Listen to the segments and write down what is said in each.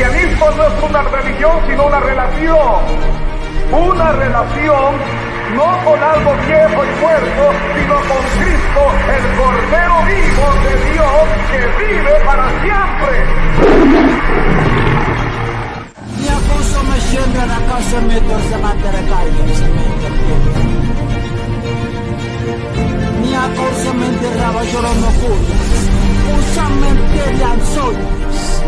cristianismo no es una religión, sino una relación. Una relación no con algo viejo y muerto, sino con Cristo, el Cordero vivo de Dios, que vive para siempre. Mi acuso me siembra la casa me torce mantere calle, se me mi acuso me enterraba llorando cuyas, usamente le anzoyas,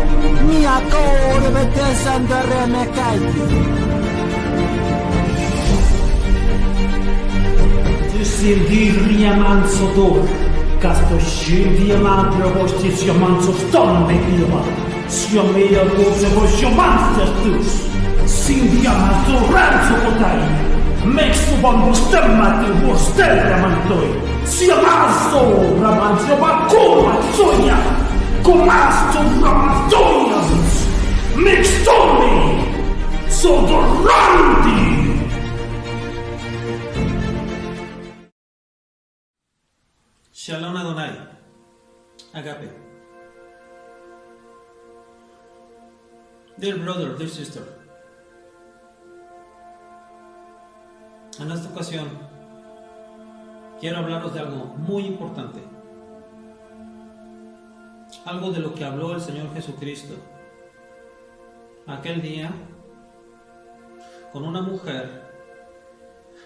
mi acuso vete sandare me calle. Silvia manso dor, casto Silvia madre vostri sia manso stonne piova, sia mea voce vostri manso stus, Silvia manso ranzo potai, mexo bambo stemmati vostella mantoi, sia manso ramanzo ma come soia, comasto ramanzoia, mextoni, sodoranti. Shalom Adonai, Agape. Dear brother, dear sister, en esta ocasión quiero hablaros de algo muy importante, algo de lo que habló el Señor Jesucristo aquel día con una mujer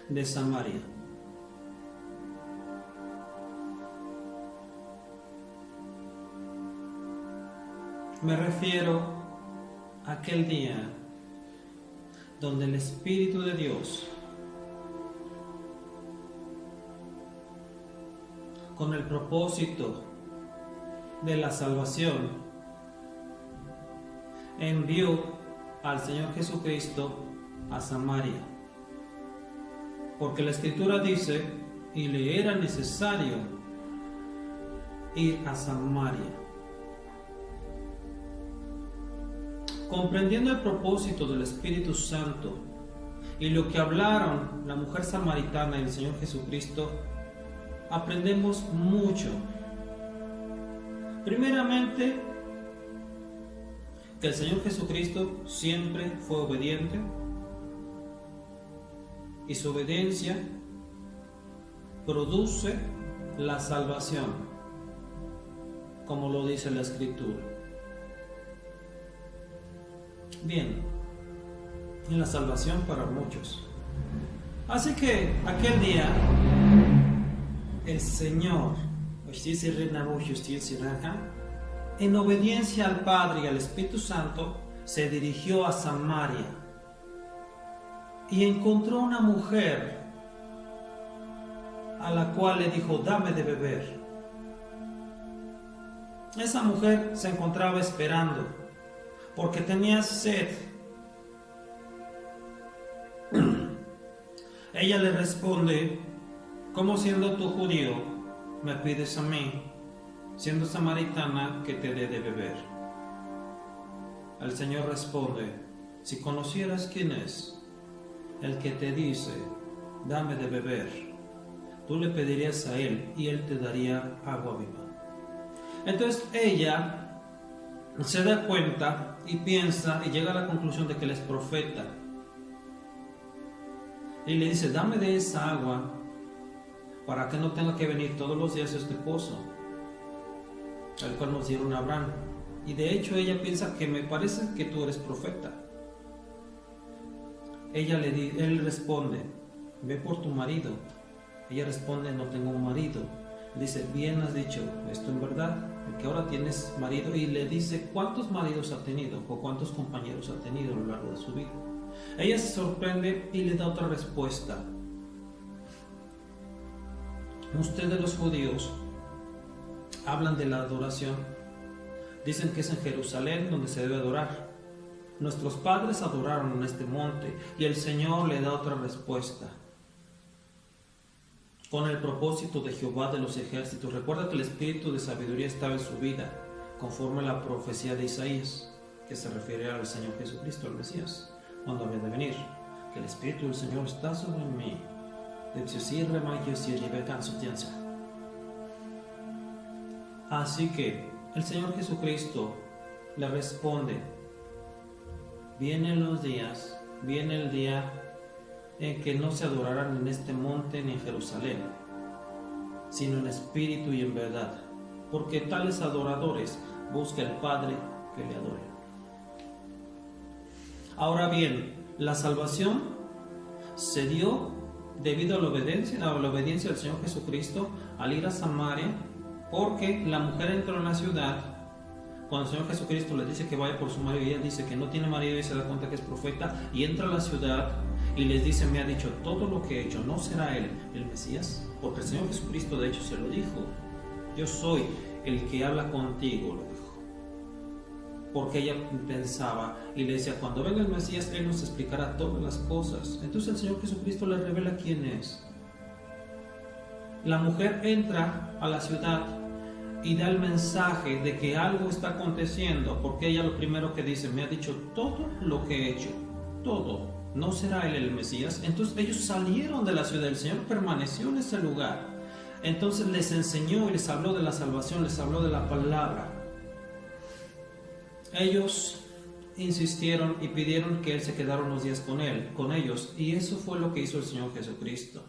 de Samaria. Me refiero a aquel día donde el Espíritu de Dios, con el propósito de la salvación, envió al Señor Jesucristo a Samaria. Porque la Escritura dice, y le era necesario ir a Samaria. Comprendiendo el propósito del Espíritu Santo y lo que hablaron la mujer samaritana y el Señor Jesucristo, aprendemos mucho. Primeramente, que el Señor Jesucristo siempre fue obediente y su obediencia produce la salvación, como lo dice la Escritura. Bien, en la salvación para muchos. Así que aquel día el Señor, en obediencia al Padre y al Espíritu Santo, se dirigió a Samaria y encontró una mujer a la cual le dijo, dame de beber. Esa mujer se encontraba esperando porque tenía sed. Ella le responde, ¿cómo siendo tú judío me pides a mí, siendo samaritana, que te dé de beber? El Señor responde, si conocieras quién es el que te dice, dame de beber, tú le pedirías a él y él te daría agua viva. Entonces ella se da cuenta y piensa y llega a la conclusión de que él es profeta. Y le dice, dame de esa agua para que no tenga que venir todos los días a este pozo, al cual nos dieron a Abraham. Y de hecho ella piensa que me parece que tú eres profeta. Él responde, ve por tu marido. Ella responde, no tengo un marido. Dice, bien has dicho esto en verdad, porque ahora tienes marido. Y le dice cuántos maridos ha tenido o cuántos compañeros ha tenido a lo largo de su vida. Ella se sorprende y le da otra respuesta. Ustedes los judíos hablan de la adoración. Dicen que es en Jerusalén donde se debe adorar. Nuestros padres adoraron en este monte. Y el Señor le da otra respuesta. Con el propósito de Jehová de los ejércitos. Recuerda que el espíritu de sabiduría estaba en su vida, conforme a la profecía de Isaías, que se refiere al Señor Jesucristo, al Mesías, cuando había de venir. Que el espíritu del Señor está sobre mí. Así que el Señor Jesucristo le responde, vienen los días, viene el día en que no se adorarán en este monte ni en Jerusalén, sino en espíritu y en verdad, porque tales adoradores busca el Padre que le adore. Ahora bien, la salvación se dio debido a la obediencia del Señor Jesucristo al ir a Samaria, porque la mujer entró en la ciudad. Cuando el Señor Jesucristo le dice que vaya por su marido y ella dice que no tiene marido y se da cuenta que es profeta, y entra a la ciudad y les dice: me ha dicho todo lo que he hecho, ¿no será él el Mesías? Porque el Señor Jesucristo de hecho se lo dijo: yo soy el que habla contigo, lo dijo. Porque ella pensaba y le decía: cuando venga el Mesías, él nos explicará todas las cosas. Entonces el Señor Jesucristo le revela quién es. La mujer entra a la ciudad y da el mensaje de que algo está aconteciendo, porque ella lo primero que dice: me ha dicho todo lo que he hecho, todo, ¿no será él el Mesías? Entonces ellos salieron de la ciudad, el Señor permaneció en ese lugar, entonces les enseñó y les habló de la salvación, les habló de la palabra. Ellos insistieron y pidieron que él se quedara unos días con ellos, y eso fue lo que hizo el Señor Jesucristo.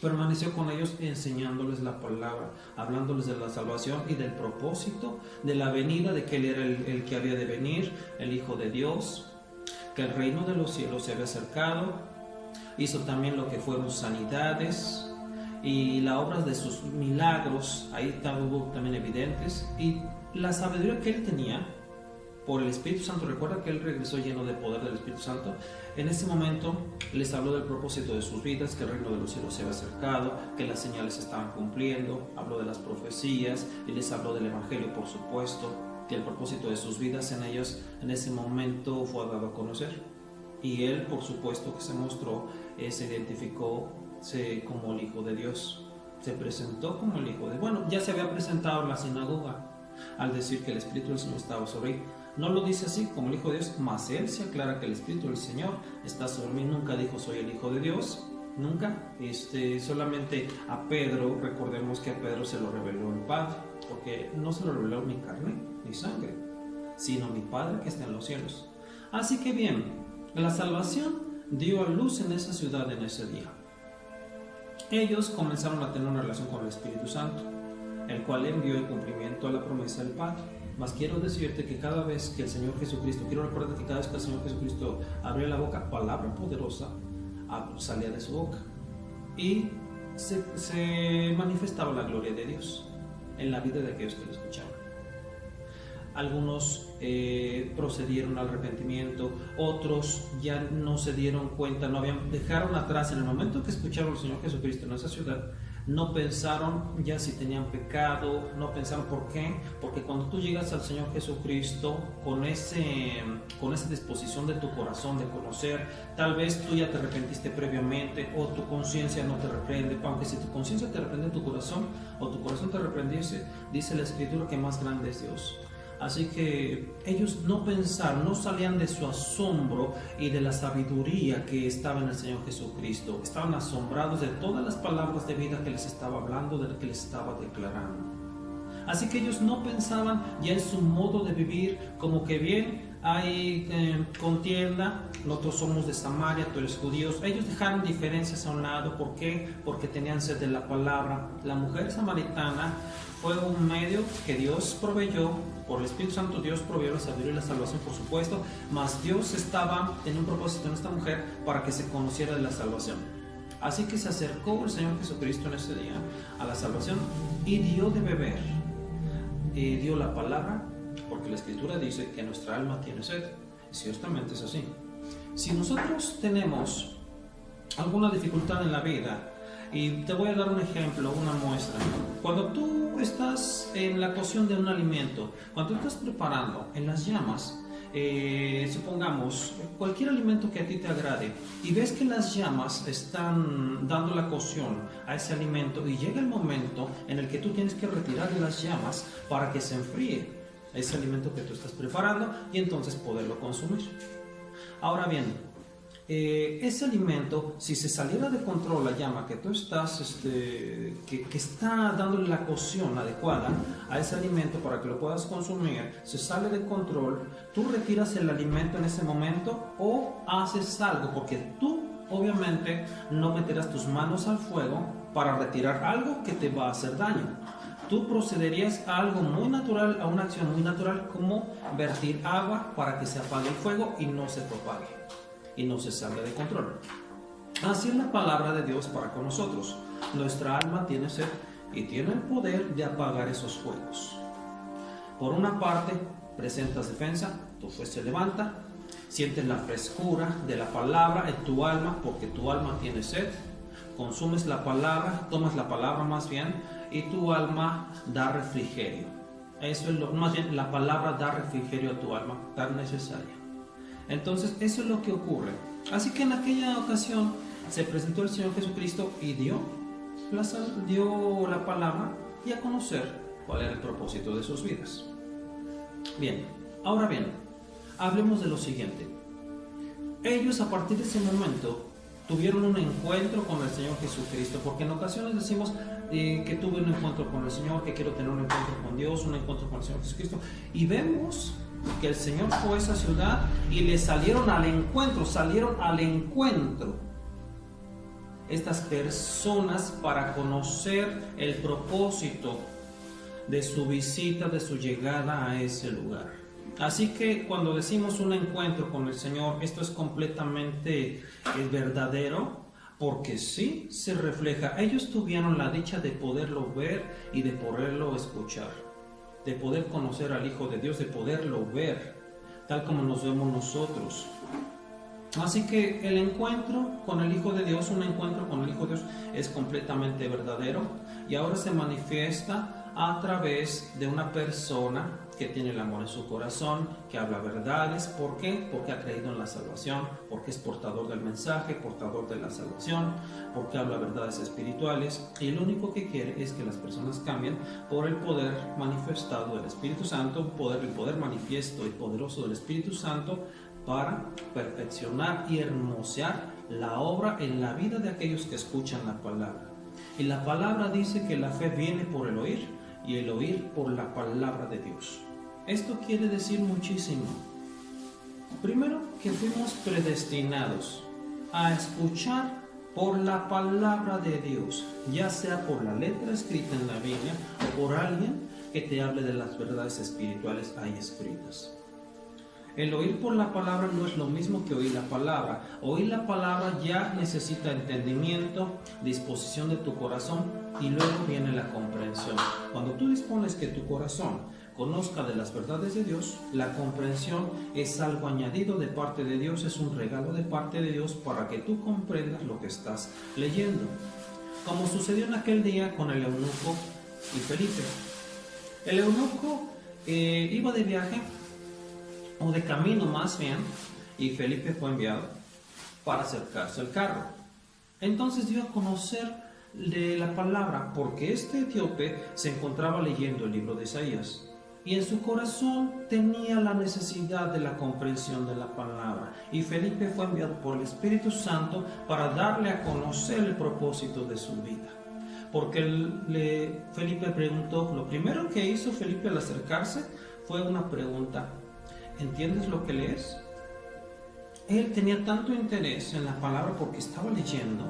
Permaneció con ellos enseñándoles la palabra, hablándoles de la salvación y del propósito de la venida, de que él era el que había de venir, el Hijo de Dios, que el reino de los cielos se había acercado. Hizo también lo que fueron sanidades y las obras de sus milagros, ahí hubo también evidentes, y la sabiduría que él tenía por el Espíritu Santo. Recuerda que él regresó lleno de poder del Espíritu Santo. En ese momento les habló del propósito de sus vidas, que el reino de los cielos se había acercado, que las señales se estaban cumpliendo, habló de las profecías y les habló del Evangelio, por supuesto, que el propósito de sus vidas en ellos en ese momento fue dado a conocer. Y él, por supuesto, que se mostró, se identificó como el Hijo de Dios, se presentó como el Hijo de... Bueno, ya se había presentado en la sinagoga al decir que el Espíritu del Señor estaba sobre él. No lo dice así como el Hijo de Dios, mas él se aclara que el Espíritu del Señor está sobre mí. Nunca dijo soy el Hijo de Dios, nunca. Solamente a Pedro, recordemos que a Pedro se lo reveló el Padre, porque no se lo reveló ni carne ni sangre, sino mi Padre que está en los cielos. Así que bien, la salvación dio a luz en esa ciudad en ese día. Ellos comenzaron a tener una relación con el Espíritu Santo, el cual envió el cumplimiento a la promesa del Padre. Mas quiero decirte que cada vez que el Señor Jesucristo, quiero recordarte que cada vez que el Señor Jesucristo abría la boca, palabra poderosa salía de su boca, y se manifestaba la gloria de Dios en la vida de aquellos que lo escuchaban. Algunos procedieron al arrepentimiento, otros ya no se dieron cuenta, dejaron atrás, en el momento que escucharon al Señor Jesucristo en esa ciudad, no pensaron ya si tenían pecado, no pensaron. ¿Por qué? Porque cuando tú llegas al Señor Jesucristo con esa disposición de tu corazón de conocer, tal vez tú ya te arrepentiste previamente, o tu conciencia no te reprende, aunque si tu conciencia te reprende tu corazón, o tu corazón te reprendiese, dice la Escritura que más grande es Dios. Así que ellos no pensaron, no salían de su asombro y de la sabiduría que estaba en el Señor Jesucristo. Estaban asombrados de todas las palabras de vida que les estaba hablando, de lo que les estaba declarando. Así que ellos no pensaban ya en su modo de vivir, como que bien hay contienda, nosotros somos de Samaria, tú eres judíos. Ellos dejaron diferencias a un lado. ¿Por qué? Porque tenían sed de la palabra. La mujer samaritana fue un medio que Dios proveyó. Por el Espíritu Santo Dios proveyó la sabiduría y la salvación, por supuesto, mas Dios tenía un propósito en esta mujer para que se conociera de la salvación. Así que se acercó el Señor Jesucristo en ese día a la salvación y dio de beber, dio la palabra, porque la Escritura dice que nuestra alma tiene sed, y ciertamente es así. Si nosotros tenemos alguna dificultad en la vida, y te voy a dar un ejemplo, una muestra. Cuando tú estás en la cocción de un alimento, cuando tú estás preparando en las llamas, supongamos cualquier alimento que a ti te agrade, y ves que las llamas están dando la cocción a ese alimento, y llega el momento en el que tú tienes que retirar las llamas para que se enfríe ese alimento que tú estás preparando y entonces poderlo consumir. Ahora bien, ese alimento, si se saliera de control la llama, que tú estás, que está dándole la cocción adecuada a ese alimento para que lo puedas consumir, se sale de control, tú retiras el alimento en ese momento o haces algo, porque tú obviamente no meterás tus manos al fuego para retirar algo que te va a hacer daño. Tú procederías a algo muy natural, a una acción muy natural, como vertir agua para que se apague el fuego y no se propague y no se salga de control. Así es la palabra de Dios para con nosotros. Nuestra alma tiene sed y tiene el poder de apagar esos fuegos. Por una parte, presentas defensa, tu fe se levanta, sientes la frescura de la palabra en tu alma porque tu alma tiene sed, consumes la palabra, tomas la palabra más bien, y tu alma da refrigerio. Eso es más bien, la palabra da refrigerio a tu alma, tan necesaria. Entonces, eso es lo que ocurre. Así que en aquella ocasión se presentó el Señor Jesucristo y dio la palabra y a conocer cuál era el propósito de sus vidas. Bien, ahora bien, hablemos de lo siguiente. Ellos a partir de ese momento tuvieron un encuentro con el Señor Jesucristo, porque en ocasiones decimos que tuve un encuentro con el Señor, que quiero tener un encuentro con Dios, un encuentro con el Señor Jesucristo, y vemos que el Señor fue a esa ciudad y le salieron al encuentro estas personas para conocer el propósito de su visita, de su llegada a ese lugar. Así que cuando decimos un encuentro con el Señor, esto es completamente verdadero, porque sí se refleja. Ellos tuvieron la dicha de poderlo ver y de poderlo escuchar, de poder conocer al Hijo de Dios, de poderlo ver, tal como nos vemos nosotros. Así que el encuentro con el Hijo de Dios, un encuentro con el Hijo de Dios es completamente verdadero, y ahora se manifiesta a través de una persona que tiene el amor en su corazón, que habla verdades. ¿Por qué? Porque ha creído en la salvación, porque es portador del mensaje, portador de la salvación, porque habla verdades espirituales, y lo único que quiere es que las personas cambien por el poder manifestado del Espíritu Santo, el poder manifiesto y poderoso del Espíritu Santo, para perfeccionar y hermosear la obra en la vida de aquellos que escuchan la palabra. Y la palabra dice que la fe viene por el oír, y el oír por la palabra de Dios. Esto quiere decir muchísimo. Primero, que fuimos predestinados a escuchar por la palabra de Dios, ya sea por la letra escrita en la Biblia o por alguien que te hable de las verdades espirituales ahí escritas. El oír por la palabra no es lo mismo que oír la palabra. Oír la palabra ya necesita entendimiento, disposición de tu corazón, y luego viene la comprensión. Cuando tú dispones que tu corazón conozca de las verdades de Dios, la comprensión es algo añadido de parte de Dios, es un regalo de parte de Dios para que tú comprendas lo que estás leyendo. Como sucedió en aquel día con el eunuco y Felipe. El eunuco iba de viaje, o de camino más bien, y Felipe fue enviado para acercarse al carro. Entonces dio a conocer de la palabra, porque este etíope se encontraba leyendo el libro de Isaías, y en su corazón tenía la necesidad de la comprensión de la palabra, y Felipe fue enviado por el Espíritu Santo para darle a conocer el propósito de su vida. Porque Felipe preguntó, lo primero que hizo Felipe al acercarse fue una pregunta: ¿entiendes lo que lees? Él tenía tanto interés en la palabra porque estaba leyendo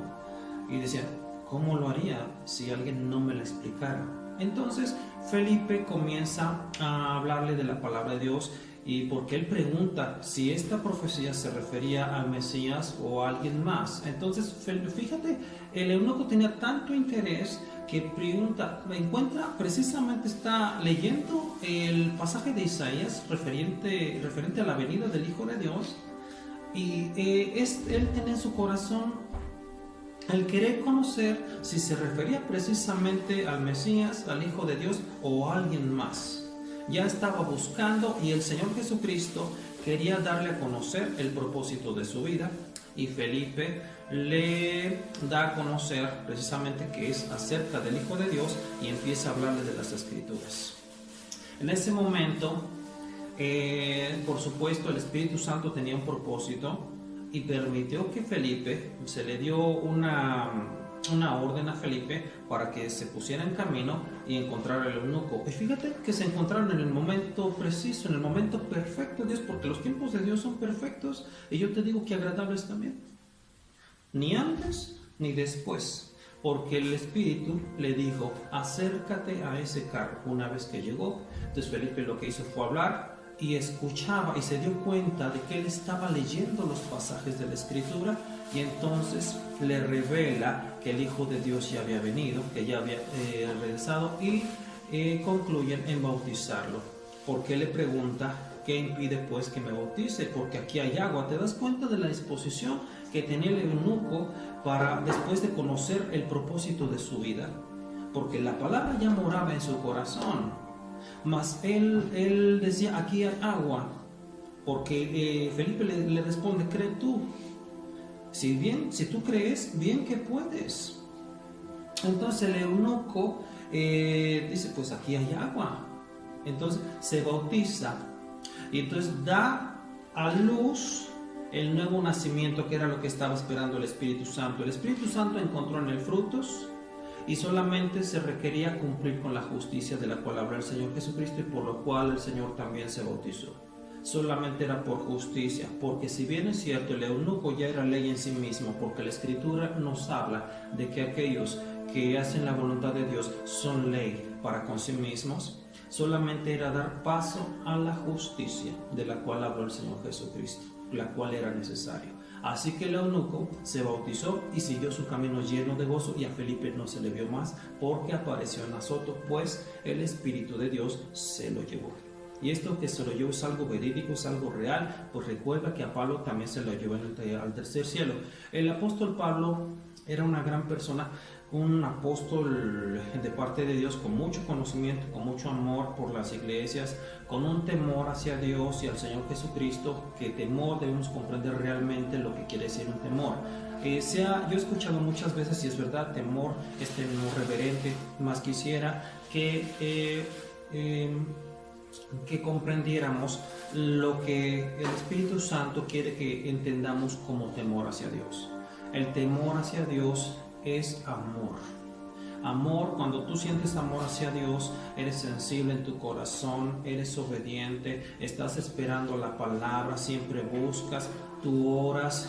y decía, ¿cómo lo haría si alguien no me la explicara? Entonces Felipe comienza a hablarle de la palabra de Dios, y porque él pregunta si esta profecía se refería al Mesías o a alguien más. Entonces fíjate, el eunuco tenía tanto interés que precisamente está leyendo el pasaje de Isaías referente a la venida del Hijo de Dios, y él tiene en su corazón el querer conocer si se refería precisamente al Mesías, al Hijo de Dios o a alguien más. Ya estaba buscando, y el Señor Jesucristo quería darle a conocer el propósito de su vida, y Felipe le da a conocer precisamente que es acerca del Hijo de Dios, y empieza a hablarle de las Escrituras. En ese momento, por supuesto, el Espíritu Santo tenía un propósito, y permitió que Felipe, se le dio una orden a Felipe para que se pusiera en camino y encontrara al eunuco. Y fíjate que se encontraron en el momento preciso, en el momento perfecto de Dios, porque los tiempos de Dios son perfectos, y yo te digo que agradables también. Ni antes ni después, porque el Espíritu le dijo, acércate a ese carro. Una vez que llegó, entonces Felipe lo que hizo fue hablar y escuchaba, y se dio cuenta de que él estaba leyendo los pasajes de la Escritura, y entonces le revela que el Hijo de Dios ya había venido, que ya había regresado, y concluyen en bautizarlo. Porque él le pregunta, ¿qué impide pues que me bautice? Porque aquí hay agua. ¿Te das cuenta de la disposición que tenía el eunuco para, después de conocer el propósito de su vida? Porque la palabra ya moraba en su corazón, mas él decía, aquí hay agua. Porque Felipe le responde, cree tú. Si tú crees, bien que puedes. Entonces el eunuco dice, pues aquí hay agua. Entonces se bautiza y entonces da a luz el nuevo nacimiento, que era lo que estaba esperando el Espíritu Santo. El Espíritu Santo encontró en él frutos, y solamente se requería cumplir con la justicia de la cual habla el Señor Jesucristo, y por lo cual el Señor también se bautizó. Solamente era por justicia, porque si bien es cierto, el eunuco ya era ley en sí mismo, porque la Escritura nos habla de que aquellos que hacen la voluntad de Dios son ley para con sí mismos. Solamente era dar paso a la justicia de la cual habló el Señor Jesucristo, la cual era necesaria. Así que el eunuco se bautizó y siguió su camino lleno de gozo, y a Felipe no se le vio más, porque apareció en Azoto, pues el Espíritu de Dios se lo llevó. Y esto que se lo llevó es algo verídico, es algo real, pues recuerda que a Pablo también se lo llevó al tercer cielo. El apóstol Pablo era una gran persona, un apóstol de parte de Dios, con mucho conocimiento, con mucho amor por las iglesias, con un temor hacia Dios y al Señor Jesucristo, que temor debemos comprender realmente lo que quiere decir un temor. Yo he escuchado muchas veces, y es verdad, temor es temor reverente, más quisiera que comprendiéramos lo que el Espíritu Santo quiere que entendamos como temor hacia Dios. El temor hacia Dios es amor. Amor, cuando tú sientes amor hacia Dios, eres sensible en tu corazón, eres obediente, estás esperando la palabra, siempre buscas, tú oras,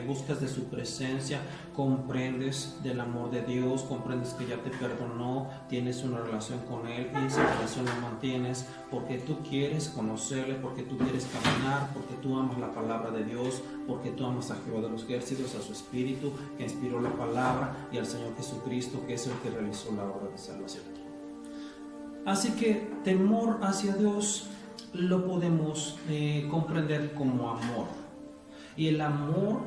buscas de su presencia, comprendes del amor de Dios, comprendes que ya te perdonó, tienes una relación con Él, y esa relación la mantienes porque tú quieres conocerle, porque tú quieres caminar, porque tú amas la palabra de Dios, porque tú amas a Jehová de los ejércitos, a su Espíritu que inspiró la palabra, y al Señor Jesucristo, que es el que realizó la obra de salvación. Así que temor hacia Dios lo podemos comprender como amor. Y el amor,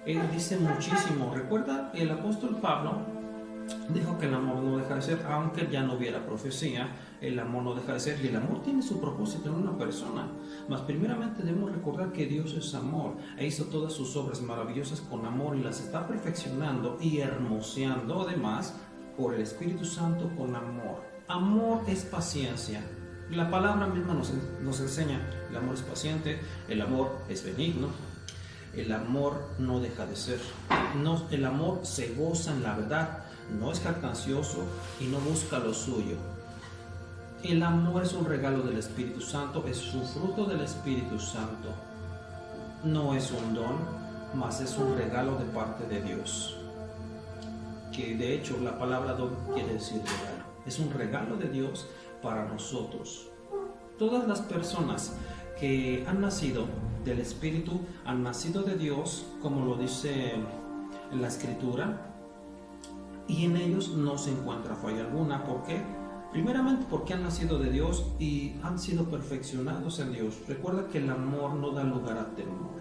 él dice muchísimo. Recuerda, el apóstol Pablo dijo que el amor no deja de ser, aunque ya no hubiera profecía, el amor no deja de ser, y el amor tiene su propósito en una persona. Mas primeramente debemos recordar que Dios es amor, e hizo todas sus obras maravillosas con amor, y las está perfeccionando y hermoseando además por el Espíritu Santo con amor. Amor es paciencia. La palabra misma nos enseña, el amor es paciente, el amor es benigno, el amor no deja de ser. El amor se goza en la verdad, no es jactancioso y no busca lo suyo. El amor es un regalo del Espíritu Santo, es un fruto del Espíritu Santo. No es un don, mas es un regalo de parte de Dios. Que de hecho la palabra don quiere decir regalo. Es un regalo de Dios para nosotros. Todas las personas que han nacido del Espíritu han nacido de Dios, como lo dice en la Escritura, y en ellos no se encuentra falla alguna. ¿Por qué? Primeramente porque han nacido de Dios y han sido perfeccionados en Dios. Recuerda que el amor no da lugar a temor.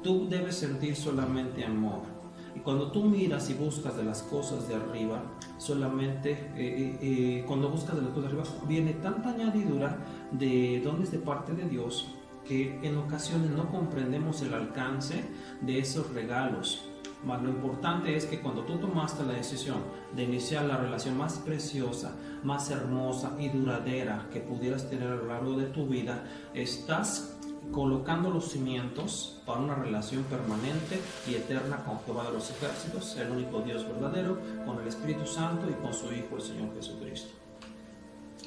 Tú debes sentir solamente amor. Y cuando tú miras y buscas de las cosas de arriba, solamente cuando buscas de las cosas de arriba, viene tanta añadidura de dones de parte de Dios, que en ocasiones no comprendemos el alcance de esos regalos. Mas lo importante es que cuando tú tomaste la decisión de iniciar la relación más preciosa, más hermosa y duradera que pudieras tener a lo largo de tu vida, estás colocando los cimientos para una relación permanente y eterna con Jehová de los ejércitos, el único Dios verdadero, con el Espíritu Santo y con su Hijo, el Señor Jesucristo.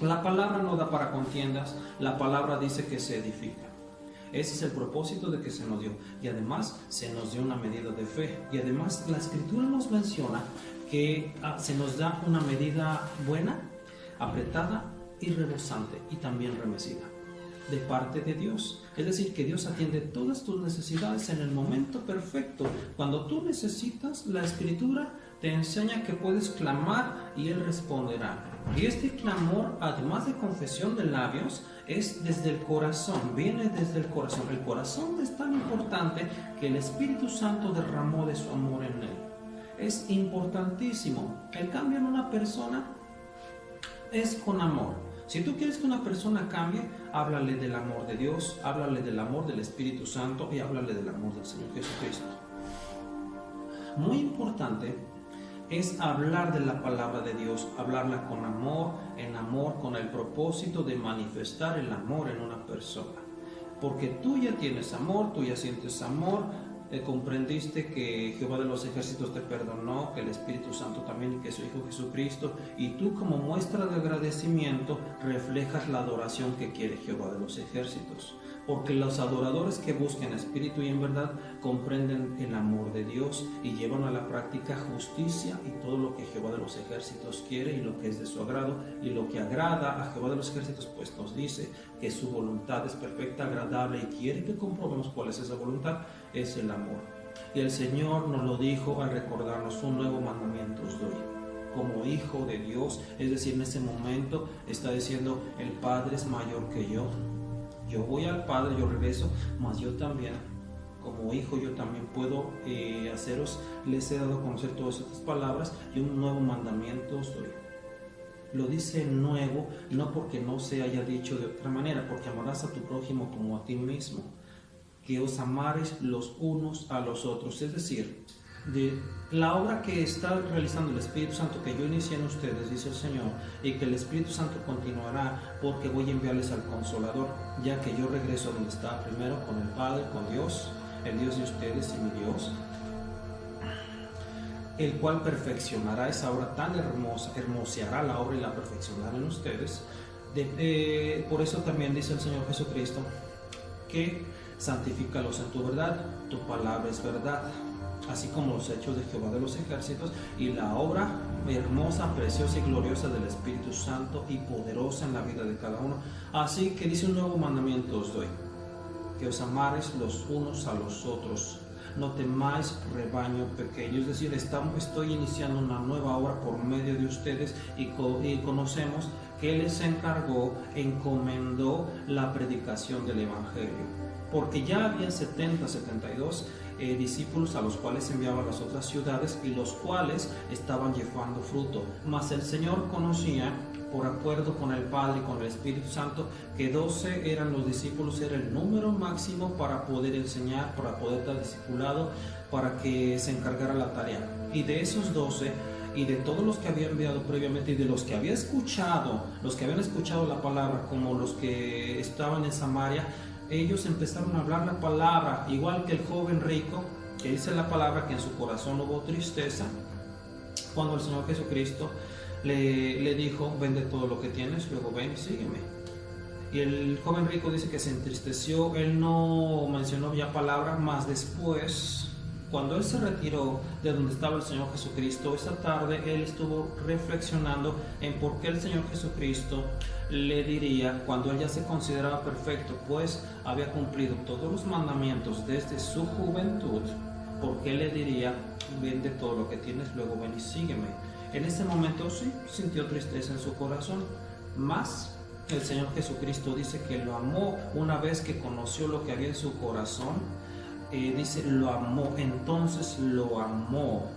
La palabra no da para contiendas, la palabra dice que se edifica. Ese es el propósito de que se nos dio. Y además se nos dio una medida de fe. Y además la Escritura nos menciona que se nos da una medida buena, apretada y rebosante, y también remecida, de parte de Dios. Es decir, que Dios atiende todas tus necesidades en el momento perfecto. Cuando tú necesitas, la Escritura te enseña que puedes clamar y Él responderá. Y este clamor, además de confesión de labios, es desde el corazón, viene desde el corazón. El corazón es tan importante que el Espíritu Santo derramó de su amor en él. Es importantísimo. El cambio en una persona es con amor. Si tú quieres que una persona cambie, háblale del amor de Dios, háblale del amor del Espíritu Santo y háblale del amor del Señor Jesucristo. Muy importante es hablar de la palabra de Dios, hablarla con amor, en amor, con el propósito de manifestar el amor en una persona. Porque tú ya tienes amor, tú ya sientes amor, comprendiste que Jehová de los ejércitos te perdonó, que el Espíritu Santo también y que su Hijo Jesucristo, y tú como muestra de agradecimiento reflejas la adoración que quiere Jehová de los ejércitos. Porque los adoradores que buscan espíritu y en verdad comprenden el amor de Dios y llevan a la práctica justicia y todo lo que Jehová de los ejércitos quiere y lo que es de su agrado. Y lo que agrada a Jehová de los ejércitos pues nos dice que su voluntad es perfecta, agradable y quiere que comprobemos cuál es esa voluntad, es el amor. Y el Señor nos lo dijo al recordarnos: un nuevo mandamiento os doy. Como hijo de Dios, es decir, en ese momento está diciendo: el Padre es mayor que yo. Yo voy al Padre, yo regreso, mas yo también, como hijo, yo también puedo les he dado a conocer todas estas palabras y un nuevo mandamiento os doy. Lo dice nuevo, no porque no se haya dicho de otra manera, porque amarás a tu prójimo como a ti mismo, que os amares los unos a los otros. Es decir, de la obra que está realizando el Espíritu Santo que yo inicié en ustedes, dice el Señor, y que el Espíritu Santo continuará, porque voy a enviarles al Consolador, ya que yo regreso donde estaba primero, con el Padre, con Dios, el Dios de ustedes y mi Dios, el cual perfeccionará esa obra tan hermosa, hermoseará la obra y la perfeccionará en ustedes. Por eso también dice el Señor Jesucristo que santifícalos en tu verdad, tu palabra es verdad, así como los hechos de Jehová de los ejércitos y la obra hermosa, preciosa y gloriosa del Espíritu Santo y poderosa en la vida de cada uno. Así que dice: un nuevo mandamiento os doy, que os amares los unos a los otros, no temáis rebaño pequeño. Es decir, estoy iniciando una nueva obra por medio de ustedes y conocemos que Él les encargó, encomendó la predicación del Evangelio, porque ya había 72 discípulos a los cuales enviaba a las otras ciudades y los cuales estaban llevando fruto. Mas el Señor conocía, por acuerdo con el Padre y con el Espíritu Santo, que 12 eran los discípulos, era el número máximo para poder enseñar, para poder dar discipulado, para que se encargara la tarea. Y de esos 12 y de todos los que había enviado previamente y de los que había escuchado, los que habían escuchado la palabra, como los que estaban en Samaria, ellos empezaron a hablar la palabra, igual que el joven rico, que dice la palabra que en su corazón hubo tristeza cuando el Señor Jesucristo le dijo: vende todo lo que tienes, luego ven y sígueme. Y el joven rico dice que se entristeció, él no mencionó ya palabra, más después, cuando él se retiró de donde estaba el Señor Jesucristo, esa tarde él estuvo reflexionando en por qué el Señor Jesucristo le diría, cuando él ya se consideraba perfecto, pues había cumplido todos los mandamientos desde su juventud, ¿por qué le diría: vende todo lo que tienes, luego ven y sígueme? En ese momento sí sintió tristeza en su corazón, mas el Señor Jesucristo dice que lo amó una vez que conoció lo que había en su corazón. Dice: lo amó, entonces lo amó.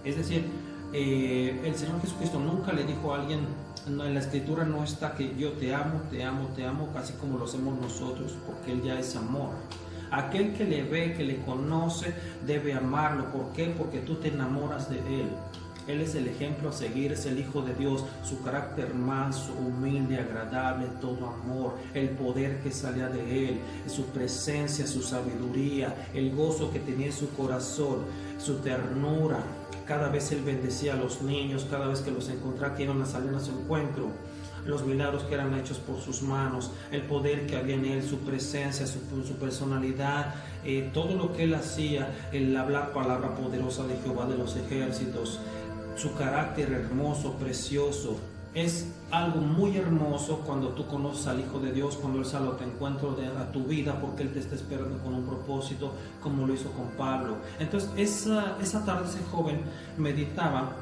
Es decir, el Señor Jesucristo nunca le dijo a alguien, no, en la Escritura no está que yo te amo, te amo, te amo, casi como lo hacemos nosotros, porque Él ya es amor. Aquel que le ve, que le conoce, debe amarlo. ¿Por qué? Porque tú te enamoras de Él. Él es el ejemplo a seguir, es el Hijo de Dios, su carácter manso, humilde, agradable, todo amor, el poder que salía de Él, su presencia, su sabiduría, el gozo que tenía en su corazón, su ternura. Cada vez Él bendecía a los niños, cada vez que los encontraba que iban a salir a su encuentro, los milagros que eran hechos por sus manos, el poder que había en Él, su presencia, su personalidad, todo lo que Él hacía, el hablar palabra poderosa de Jehová de los ejércitos, su carácter hermoso, precioso. Es algo muy hermoso cuando tú conoces al Hijo de Dios, cuando Él sale a tu encuentro a tu vida, porque Él te está esperando con un propósito, como lo hizo con Pablo. Entonces esa tarde ese joven meditaba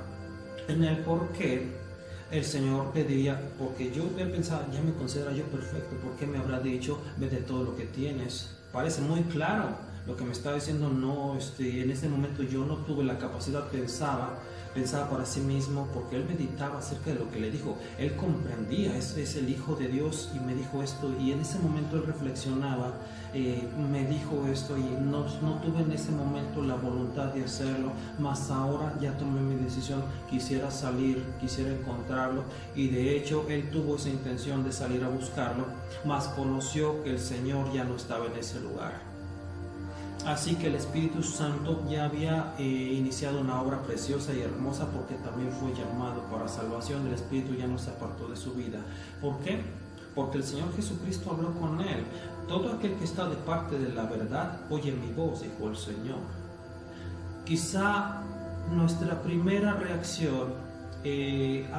en el por qué el Señor le diría, porque yo pensaba, ya me considera yo perfecto, ¿por qué me habrá dicho, vete todo lo que tienes? Parece muy claro lo que me está diciendo. No, en ese momento yo no tuve la capacidad, pensaba para sí mismo, porque él meditaba acerca de lo que le dijo. Él comprendía, es el Hijo de Dios y me dijo esto, y en ese momento él reflexionaba, me dijo esto, y no tuve en ese momento la voluntad de hacerlo, mas ahora ya tomé mi decisión, quisiera salir, quisiera encontrarlo, y de hecho él tuvo esa intención de salir a buscarlo, mas conoció que el Señor ya no estaba en ese lugar. Así que el Espíritu Santo ya había iniciado una obra preciosa y hermosa, porque también fue llamado para salvación. El Espíritu ya no se apartó de su vida. ¿Por qué? Porque el Señor Jesucristo habló con él. Todo aquel que está de parte de la verdad oye mi voz, dijo el Señor. Quizá nuestra primera reacción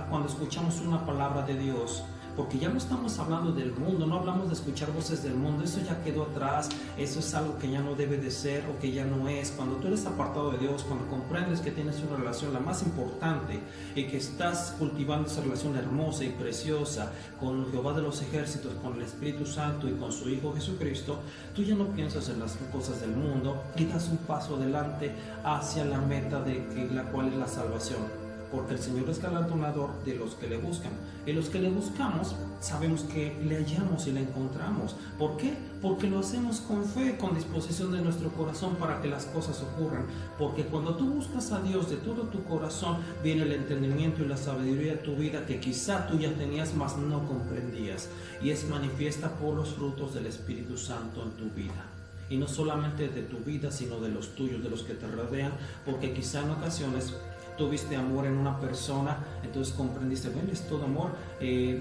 cuando escuchamos una palabra de Dios, porque ya no estamos hablando del mundo, no hablamos de escuchar voces del mundo, eso ya quedó atrás, eso es algo que ya no debe de ser o que ya no es. Cuando tú eres apartado de Dios, cuando comprendes que tienes una relación la más importante y que estás cultivando esa relación hermosa y preciosa con Jehová de los ejércitos, con el Espíritu Santo y con su Hijo Jesucristo, tú ya no piensas en las cosas del mundo y das un paso adelante hacia la meta la cual es la salvación. Porque el Señor es galardonador de los que le buscan. Y los que le buscamos, sabemos que le hallamos y le encontramos. ¿Por qué? Porque lo hacemos con fe, con disposición de nuestro corazón para que las cosas ocurran. Porque cuando tú buscas a Dios de todo tu corazón, viene el entendimiento y la sabiduría de tu vida que quizá tú ya tenías, mas no comprendías. Y es manifiesta por los frutos del Espíritu Santo en tu vida. Y no solamente de tu vida, sino de los tuyos, de los que te rodean. Porque quizá en ocasiones tuviste amor en una persona, entonces comprendiste, bueno, es todo amor,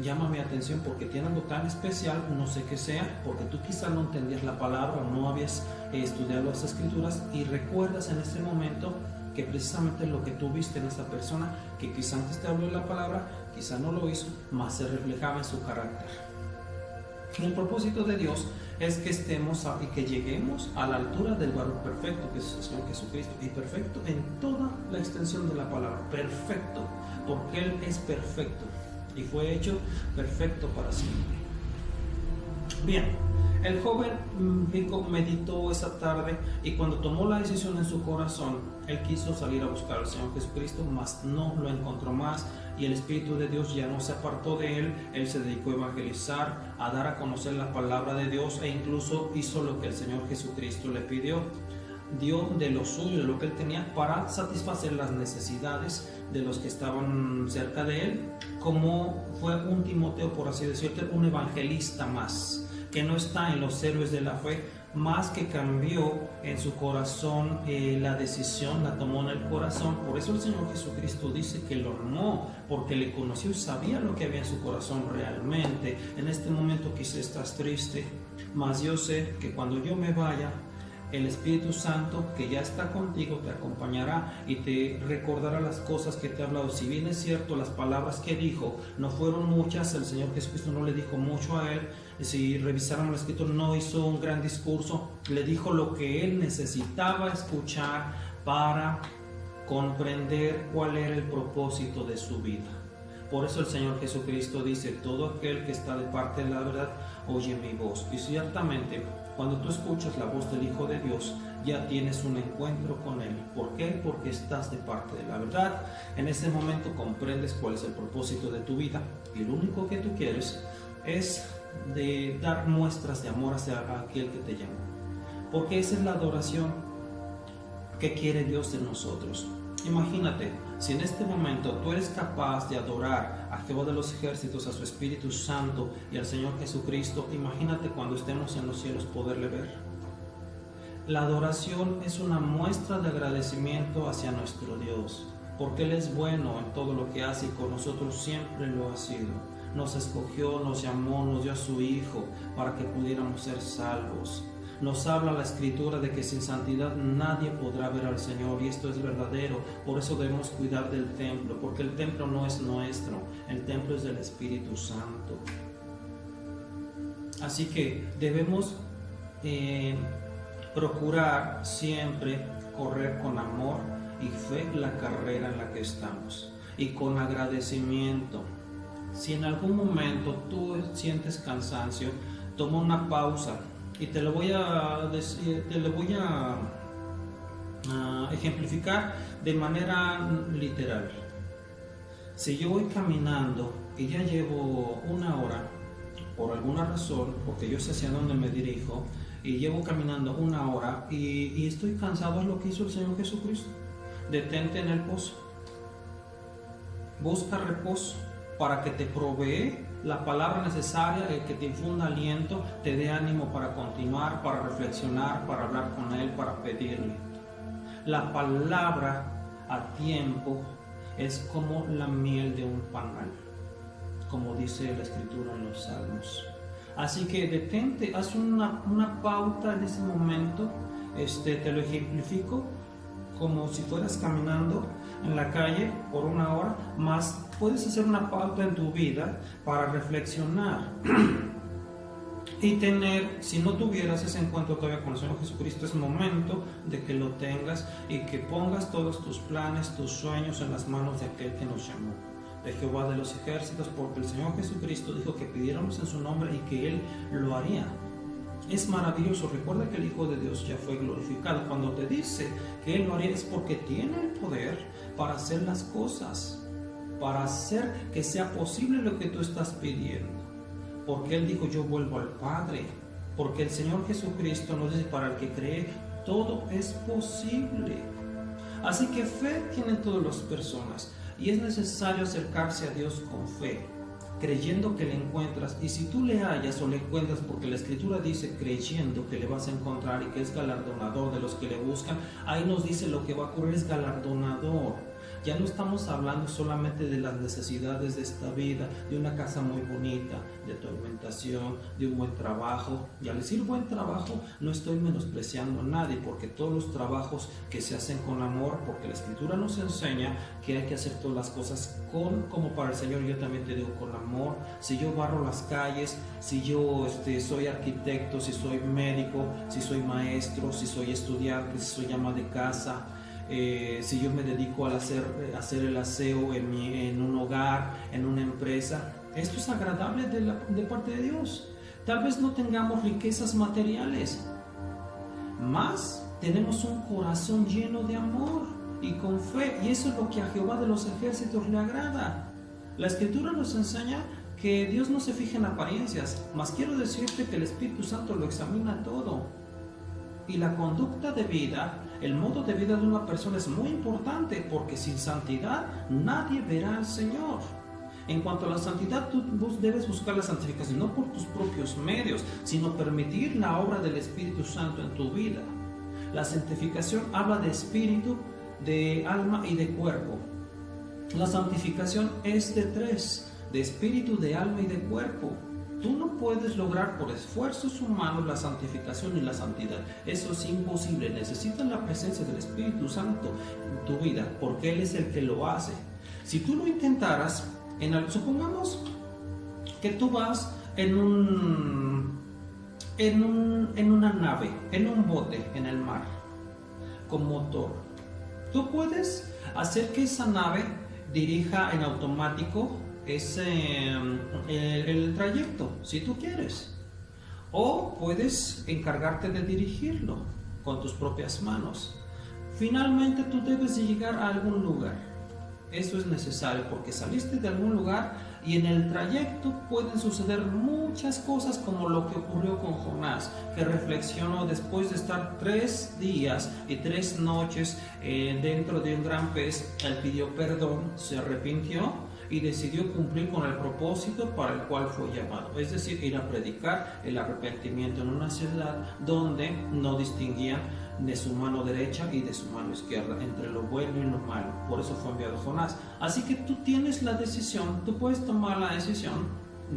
llama mi atención porque tiene algo tan especial, no sé qué sea, porque tú quizás no entendías la palabra o no habías estudiado las escrituras, y recuerdas en ese momento que precisamente lo que tú viste en esa persona, que quizás antes te habló de la palabra, quizás no lo hizo, mas se reflejaba en su carácter. El propósito de Dios es que estemos y que lleguemos a la altura del varón perfecto, que es el Señor Jesucristo, y perfecto en toda la extensión de la palabra, perfecto, porque Él es perfecto y fue hecho perfecto para siempre. Bien, el joven meditó esa tarde, y cuando tomó la decisión en su corazón, él quiso salir a buscar al Señor Jesucristo, mas no lo encontró más, y el Espíritu de Dios ya no se apartó de él. Él se dedicó a evangelizar, a dar a conocer la palabra de Dios, e incluso hizo lo que el Señor Jesucristo le pidió. Dio de lo suyo, de lo que él tenía, para satisfacer las necesidades de los que estaban cerca de él, como fue un Timoteo, por así decirlo, un evangelista más, que no está en los héroes de la fe, más que cambió en su corazón la decisión, la tomó en el corazón. Por eso el Señor Jesucristo dice que lo amó, porque le conoció y sabía lo que había en su corazón realmente. En este momento quizás estás triste, mas yo sé que cuando yo me vaya, el Espíritu Santo, que ya está contigo, te acompañará y te recordará las cosas que te ha hablado. Si bien es cierto, las palabras que dijo no fueron muchas, el Señor Jesucristo no le dijo mucho a él. Si revisáramos la escritura, no hizo un gran discurso, le dijo lo que él necesitaba escuchar para comprender cuál era el propósito de su vida. Por eso el Señor Jesucristo dice, todo aquel que está de parte de la verdad oye mi voz. Y ciertamente, cuando tú escuchas la voz del Hijo de Dios, ya tienes un encuentro con Él. ¿Por qué? Porque estás de parte de la verdad. En ese momento comprendes cuál es el propósito de tu vida, y lo único que tú quieres es de dar muestras de amor hacia aquel que te llamó. Porque esa es la adoración que quiere Dios de nosotros. Imagínate, si en este momento tú eres capaz de adorar a Jehová de los ejércitos, a su Espíritu Santo y al Señor Jesucristo, imagínate cuando estemos en los cielos poderle ver. La adoración es una muestra de agradecimiento hacia nuestro Dios, porque Él es bueno en todo lo que hace y con nosotros siempre lo ha sido. Nos escogió, nos llamó, nos dio a su Hijo para que pudiéramos ser salvos. Nos habla la Escritura de que sin santidad nadie podrá ver al Señor, y esto es verdadero. Por eso debemos cuidar del templo, porque el templo no es nuestro, el templo es del Espíritu Santo. Así que debemos procurar siempre correr con amor y fe la carrera en la que estamos, y con agradecimiento. Si en algún momento tú sientes cansancio, toma una pausa. Y te lo voy a decir, ejemplificar de manera literal. Si yo voy caminando y ya llevo una hora, por alguna razón, porque yo sé hacia dónde me dirijo, y llevo caminando una hora y estoy cansado, es lo que hizo el Señor Jesucristo. Detente en el pozo, busca reposo para que te provee la palabra necesaria, el que te infunda aliento, te dé ánimo para continuar, para reflexionar, para hablar con Él, para pedirle. La palabra a tiempo es como la miel de un panal, como dice la Escritura en los Salmos. Así que detente, haz una pauta en ese momento. Te lo ejemplifico como si fueras caminando en la calle por una hora, más puedes hacer una pauta en tu vida para reflexionar y tener, si no tuvieras ese encuentro todavía con el Señor Jesucristo, es momento de que lo tengas y que pongas todos tus planes, tus sueños en las manos de aquel que nos llamó, de Jehová de los ejércitos, porque el Señor Jesucristo dijo que pidiéramos en su nombre y que Él lo haría. Es maravilloso. Recuerda que el Hijo de Dios ya fue glorificado. Cuando te dice que Él lo haría, es porque tiene el poder para hacer las cosas, para hacer que sea posible lo que tú estás pidiendo. Porque Él dijo: yo vuelvo al Padre. Porque el Señor Jesucristo nos dice: para el que cree, todo es posible. Así que fe tienen todas las personas, y es necesario acercarse a Dios con fe, creyendo que le encuentras. Y si tú le hallas o le encuentras, porque la Escritura dice creyendo que le vas a encontrar y que es galardonador de los que le buscan, ahí nos dice lo que va a ocurrir, es galardonador. Ya no estamos hablando solamente de las necesidades de esta vida, de una casa muy bonita, de tu alimentación, de un buen trabajo. Y al decir buen trabajo, no estoy menospreciando a nadie, porque todos los trabajos que se hacen con amor, porque la Escritura nos enseña que hay que hacer todas las cosas como para el Señor. Yo también te digo, con amor. Si yo barro las calles, si yo soy arquitecto, si soy médico, si soy maestro, si soy estudiante, si soy ama de casa, si yo me dedico a hacer el aseo en un hogar, en una empresa, esto es agradable de parte de Dios. Tal vez no tengamos riquezas materiales, mas tenemos un corazón lleno de amor y con fe, y eso es lo que a Jehová de los ejércitos le agrada. La Escritura nos enseña que Dios no se fija en apariencias, mas quiero decirte que el Espíritu Santo lo examina todo. Y la conducta de vida, el modo de vida de una persona es muy importante, porque sin santidad nadie verá al Señor. En cuanto a la santidad, tú debes buscar la santificación no por tus propios medios, sino permitir la obra del Espíritu Santo en tu vida. La santificación habla de espíritu, de alma y de cuerpo. La santificación es de tres: de espíritu, de alma y de cuerpo. Tú no puedes lograr por esfuerzos humanos la santificación y la santidad. Eso es imposible. Necesitas la presencia del Espíritu Santo en tu vida, porque Él es el que lo hace. Si tú lo intentaras, supongamos que tú vas en una nave, en un bote en el mar, con motor. Tú puedes hacer que esa nave dirija en automático el trayecto, si tú quieres, o puedes encargarte de dirigirlo con tus propias manos. Finalmente tú debes de llegar a algún lugar. Eso es necesario, porque saliste de algún lugar Y en el trayecto pueden suceder muchas cosas, como lo que ocurrió con Jonás, que reflexionó después de estar 3 días y 3 noches dentro de un gran pez. Él pidió perdón, se arrepintió y decidió cumplir con el propósito para el cual fue llamado, es decir, ir a predicar el arrepentimiento en una ciudad donde no distinguían de su mano derecha y de su mano izquierda, entre lo bueno y lo malo. Por eso fue enviado Jonás. Así que tú tienes la decisión, tú puedes tomar la decisión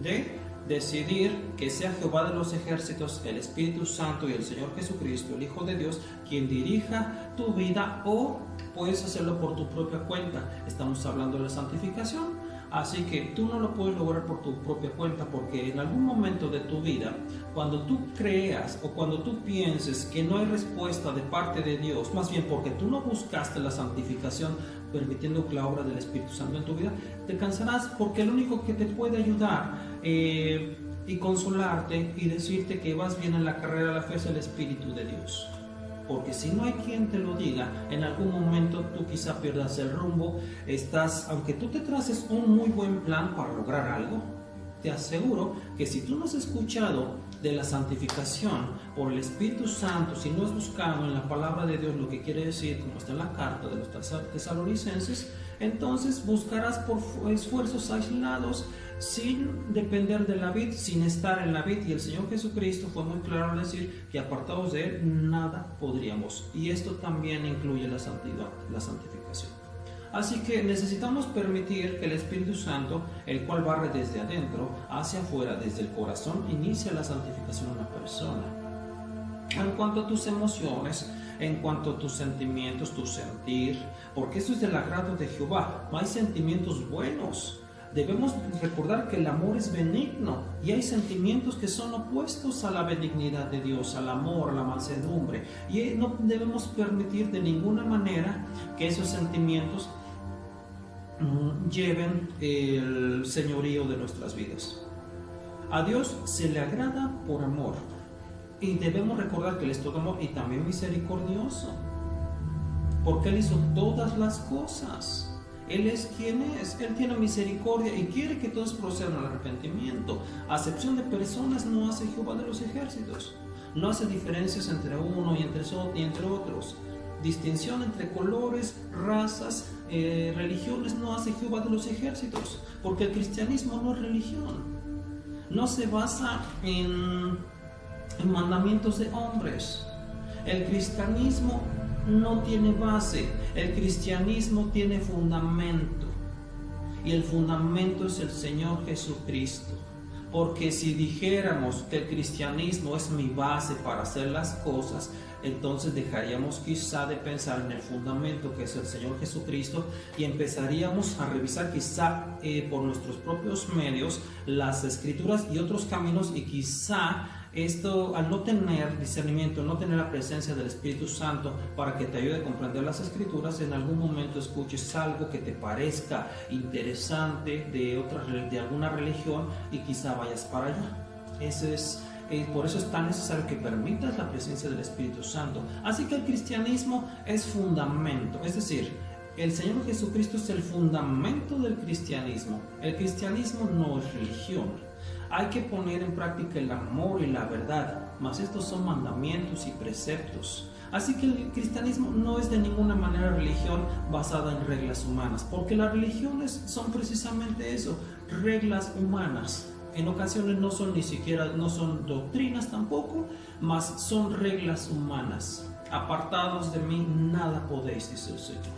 de decidir que sea Jehová de los ejércitos, el Espíritu Santo y el Señor Jesucristo, el Hijo de Dios, quien dirija tu vida, o puedes hacerlo por tu propia cuenta. Estamos hablando de la santificación, así que tú no lo puedes lograr por tu propia cuenta, porque en algún momento de tu vida, cuando tú creas o cuando tú pienses que no hay respuesta de parte de Dios, más bien porque tú no buscaste la santificación, permitiendo que la obra del Espíritu Santo en tu vida, te cansarás, porque el único que te puede ayudar y consolarte y decirte que vas bien en la carrera de la fe es el Espíritu de Dios. Porque si no hay quien te lo diga, en algún momento tú quizá pierdas el rumbo. Aunque tú te traces un muy buen plan para lograr algo, te aseguro que si tú no has escuchado de la santificación por el Espíritu Santo, si no has buscado en la palabra de Dios lo que quiere decir, como está en la carta de los tesalonicenses, entonces buscarás por esfuerzos aislados, sin depender de la vid, sin estar en la vid. Y el Señor Jesucristo fue muy claro al decir que apartados de Él nada podríamos. Y esto también incluye la santidad, la santificación. Así que necesitamos permitir que el Espíritu Santo, el cual barre desde adentro hacia afuera, desde el corazón, inicie la santificación de una persona. En cuanto a tus emociones, en cuanto a tus sentimientos, tu sentir, porque eso es del agrado de Jehová. Hay sentimientos buenos. Debemos recordar que el amor es benigno, y hay sentimientos que son opuestos a la benignidad de Dios, al amor, a la mansedumbre, y no debemos permitir de ninguna manera que esos sentimientos lleven el señorío de nuestras vidas. A Dios se le agrada por amor, y debemos recordar que Él es todo amor y también misericordioso, porque Él hizo todas las cosas. Él es quien es, Él tiene misericordia y quiere que todos procedan al arrepentimiento. Acepción de personas no hace Jehová de los ejércitos. No hace diferencias entre uno y entre otros. Distinción entre colores, razas, religiones no hace Jehová de los ejércitos. Porque el cristianismo no es religión. No se basa en mandamientos de hombres. El cristianismo no tiene base, el cristianismo tiene fundamento, y el fundamento es el Señor Jesucristo. Porque si dijéramos que el cristianismo es mi base para hacer las cosas, entonces dejaríamos quizá de pensar en el fundamento, que es el Señor Jesucristo, y empezaríamos a revisar quizá por nuestros propios medios las escrituras y otros caminos, y quizá esto, al no tener discernimiento, al no tener la presencia del Espíritu Santo para que te ayude a comprender las escrituras, en algún momento escuches algo que te parezca interesante de alguna religión y quizá vayas para allá. Por eso es tan necesario que permitas la presencia del Espíritu Santo. Así que el cristianismo es fundamento, es decir, el Señor Jesucristo es el fundamento del cristianismo. El cristianismo no es religión. Hay que poner en práctica el amor y la verdad, mas estos son mandamientos y preceptos. Así que el cristianismo no es de ninguna manera religión basada en reglas humanas, porque las religiones son precisamente eso, reglas humanas. En ocasiones no son doctrinas tampoco, mas son reglas humanas. Apartados de mí nada podéis, dice el Señor.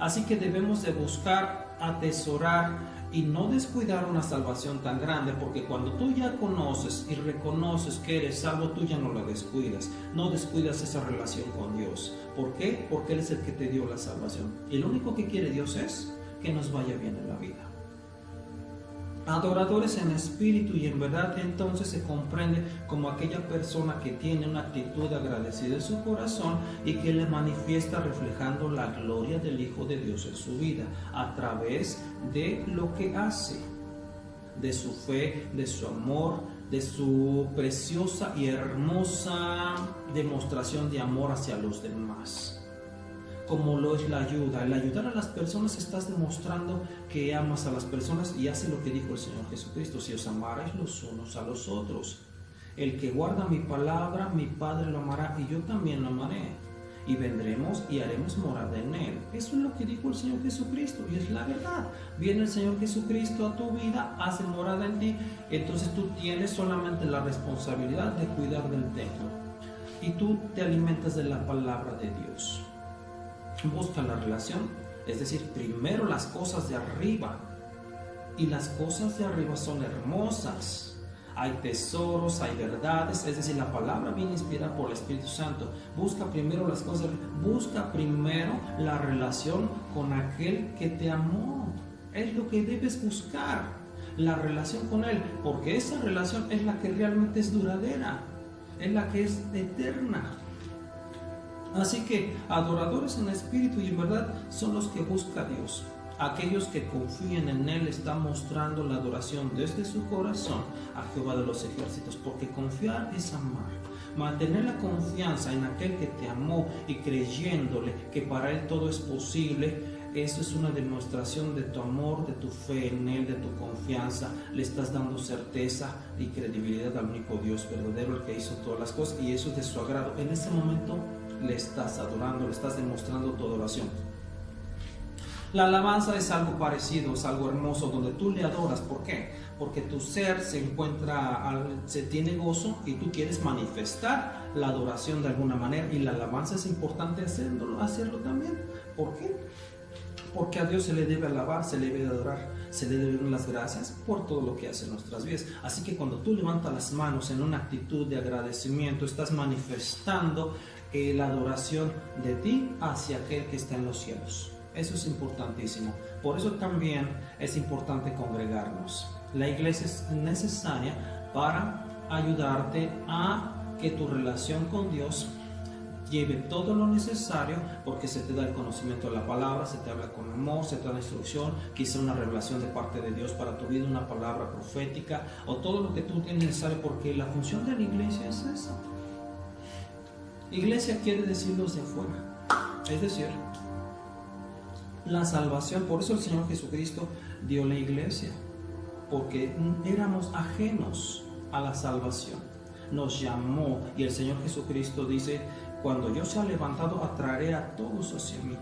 Así que debemos de buscar, atesorar y no descuidar una salvación tan grande, porque cuando tú ya conoces y reconoces que eres salvo, tú ya no la descuidas. No descuidas esa relación con Dios. ¿Por qué? Porque Él es el que te dio la salvación. Y lo único que quiere Dios es que nos vaya bien en la vida. Adoradores en espíritu y en verdad, entonces se comprende como aquella persona que tiene una actitud agradecida en su corazón y que le manifiesta reflejando la gloria del Hijo de Dios en su vida a través de lo que hace, de su fe, de su amor, de su preciosa y hermosa demostración de amor hacia los demás. como lo es la ayuda. Al ayudar a las personas estás demostrando que amas a las personas y hace lo que dijo el Señor Jesucristo: si os amarais los unos a los otros. El que guarda mi palabra, mi Padre lo amará y yo también lo amaré. Y vendremos y haremos morada en él. Eso es lo que dijo el Señor Jesucristo y es la verdad. Viene el Señor Jesucristo a tu vida, hace morada en ti, entonces tú tienes solamente la responsabilidad de cuidar del templo y tú te alimentas de la palabra de Dios. Busca la relación, es decir, primero las cosas de arriba, y las cosas de arriba son hermosas. Hay tesoros, hay verdades, es decir, la palabra viene inspirada por el Espíritu Santo. Busca primero las cosas, busca primero la relación con aquel que te amó. Es lo que debes buscar, la relación con Él, porque esa relación es la que realmente es duradera, es la que es eterna. Así que adoradores en espíritu y en verdad son los que busca a Dios. Aquellos que confían en Él están mostrando la adoración desde su corazón a Jehová de los ejércitos, porque confiar es amar. Mantener la confianza en aquel que te amó y creyéndole que para Él todo es posible, eso es una demostración de tu amor, de tu fe en Él, de tu confianza. Le estás dando certeza y credibilidad al único Dios verdadero, el que hizo todas las cosas, y eso es de su agrado. En ese momento le estás adorando, le estás demostrando tu adoración. La alabanza es algo parecido, es algo hermoso donde tú le adoras. ¿Por qué? Porque tu ser se tiene gozo y tú quieres manifestar la adoración de alguna manera, y la alabanza es importante hacerlo también. ¿Por qué? Porque a Dios se le debe alabar, se le debe adorar, se le deben las gracias por todo lo que hace en nuestras vidas. Así que cuando tú levantas las manos en una actitud de agradecimiento, estás manifestando la adoración de ti hacia aquel que está en los cielos. Eso es importantísimo. Por eso también es importante congregarnos. La iglesia es necesaria para ayudarte a que tu relación con Dios lleve todo lo necesario, porque se te da el conocimiento de la palabra, se te habla con amor, se te da la instrucción, quizá una revelación de parte de Dios para tu vida, una palabra profética o todo lo que tú tienes necesario, porque la función de la iglesia es esa. Iglesia quiere decir los de afuera, es decir, la salvación. Por eso el Señor Jesucristo dio la iglesia, porque éramos ajenos a la salvación. Nos llamó y el Señor Jesucristo dice: cuando yo sea levantado, atraeré a todos hacia mí.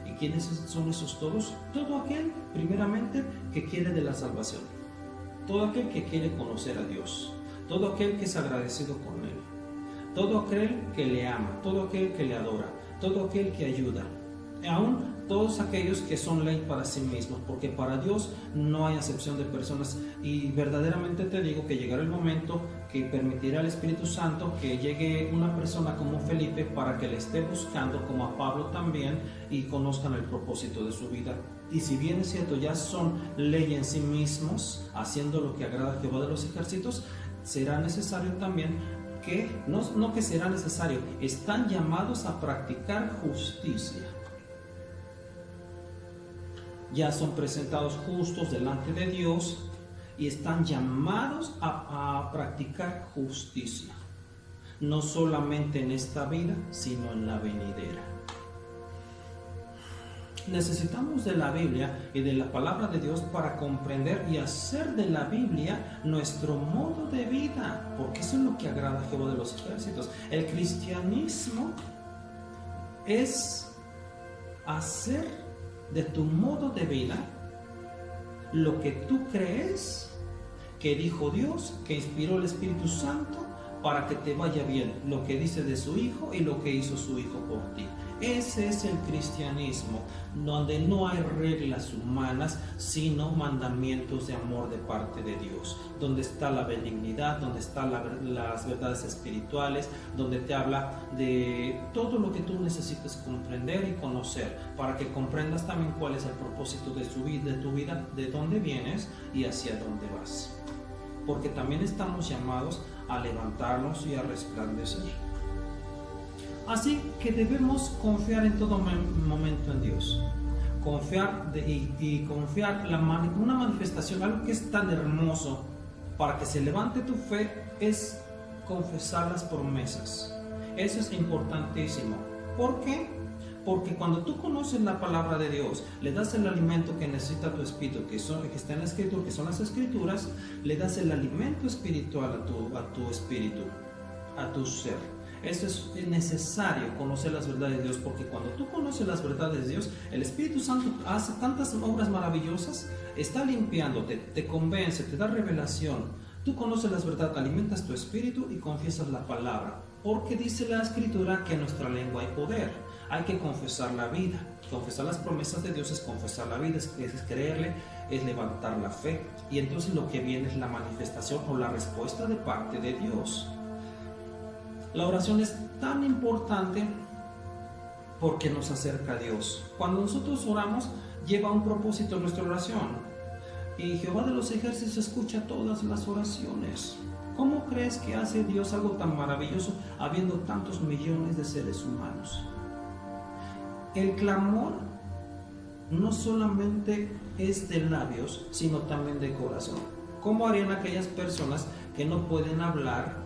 ¿Y quiénes son esos todos? Todo aquel, primeramente, que quiere de la salvación. Todo aquel que quiere conocer a Dios. Todo aquel que es agradecido con Él. Todo aquel que le ama. Todo aquel que le adora. Todo aquel que ayuda. Aún todos aquellos que son ley para sí mismos, porque para Dios no hay acepción de personas. Y verdaderamente te digo que llegará el momento que permitirá al Espíritu Santo que llegue una persona como Felipe para que le esté buscando, como a Pablo también, y conozcan el propósito de su vida. Y si bien es cierto, ya son ley en sí mismos, haciendo lo que agrada a Jehová de los ejércitos, será necesario también que, no que será necesario, están llamados a practicar justicia. Ya son presentados justos delante de Dios y están llamados a practicar justicia, no solamente en esta vida, sino en la venidera. Necesitamos de la Biblia y de la palabra de Dios para comprender y hacer de la Biblia nuestro modo de vida, porque eso es lo que agrada a Jehová de los ejércitos. El cristianismo es hacer de tu modo de vida lo que tú crees que dijo Dios, que inspiró el Espíritu Santo para que te vaya bien, lo que dice de su Hijo y lo que hizo su Hijo por ti. Ese es el cristianismo, donde no hay reglas humanas, sino mandamientos de amor de parte de Dios, donde está la benignidad, donde están las verdades espirituales, donde te habla de todo lo que tú necesitas comprender y conocer, para que comprendas también cuál es el propósito de tu vida, de dónde vienes y hacia dónde vas. Porque también estamos llamados a levantarnos y a resplandecer. Así que debemos confiar en todo momento en Dios. Confiar una manifestación, algo que es tan hermoso para que se levante tu fe, es confesar las promesas. Eso es importantísimo. ¿Por qué? Porque cuando tú conoces la palabra de Dios, le das el alimento que necesita tu espíritu, que está en la escritura, que son las escrituras, le das el alimento espiritual a tu espíritu, a tu ser. Eso es necesario, conocer las verdades de Dios, porque cuando tú conoces las verdades de Dios, el Espíritu Santo hace tantas obras maravillosas, está limpiándote, te convence, te da revelación. Tú conoces las verdades, alimentas tu espíritu y confiesas la palabra, porque dice la Escritura que en nuestra lengua hay poder. Hay que confesar la vida. Confesar las promesas de Dios es confesar la vida, es creerle, es levantar la fe. Y entonces lo que viene es la manifestación o la respuesta de parte de Dios. La oración es tan importante porque nos acerca a Dios. Cuando nosotros oramos, lleva un propósito nuestra oración. Y Jehová de los ejércitos escucha todas las oraciones. ¿Cómo crees que hace Dios algo tan maravilloso habiendo tantos millones de seres humanos? El clamor no solamente es de labios, sino también de corazón. ¿Cómo harían aquellas personas que no pueden hablar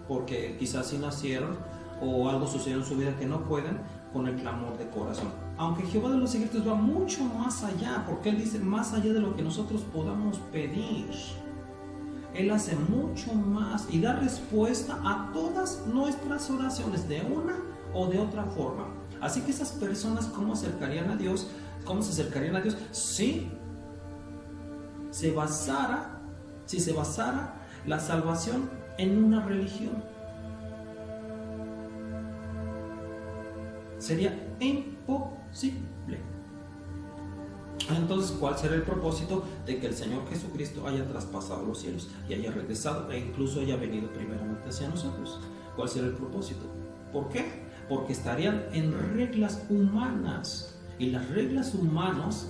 porque quizás sí nacieron o algo sucedió en su vida que no pueden, con el clamor de corazón? Aunque Jehová de los ejércitos va mucho más allá, porque Él dice más allá de lo que nosotros podamos pedir. Él hace mucho más y da respuesta a todas nuestras oraciones de una o de otra forma. Así que esas personas, ¿cómo se acercarían a Dios? Si se basara la salvación en una religión. Sería imposible. Entonces, ¿cuál será el propósito de que el Señor Jesucristo haya traspasado los cielos y haya regresado e incluso haya venido primeramente hacia nosotros? ¿Cuál será el propósito? ¿Por qué? Porque estarían en reglas humanas, y las reglas humanas,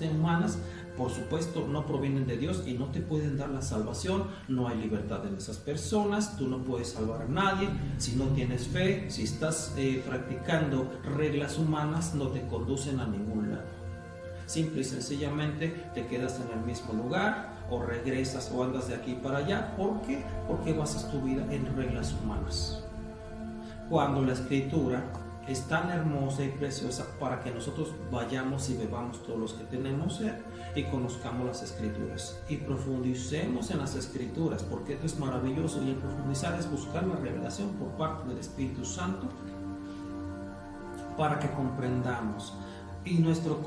por supuesto, no provienen de Dios y no te pueden dar la salvación. No hay libertad en esas personas, tú no puedes salvar a nadie si no tienes fe. Si estás practicando reglas humanas, no te conducen a ningún lado. Simple y sencillamente te quedas en el mismo lugar, o regresas o andas de aquí para allá. ¿Por qué? Porque basas tu vida en reglas humanas, cuando la Escritura es tan hermosa y preciosa para que nosotros vayamos y bebamos todos los que tenemos sed y conozcamos las Escrituras y profundicemos en las Escrituras, porque esto es maravilloso. Y el profundizar es buscar la revelación por parte del Espíritu Santo para que comprendamos y nuestro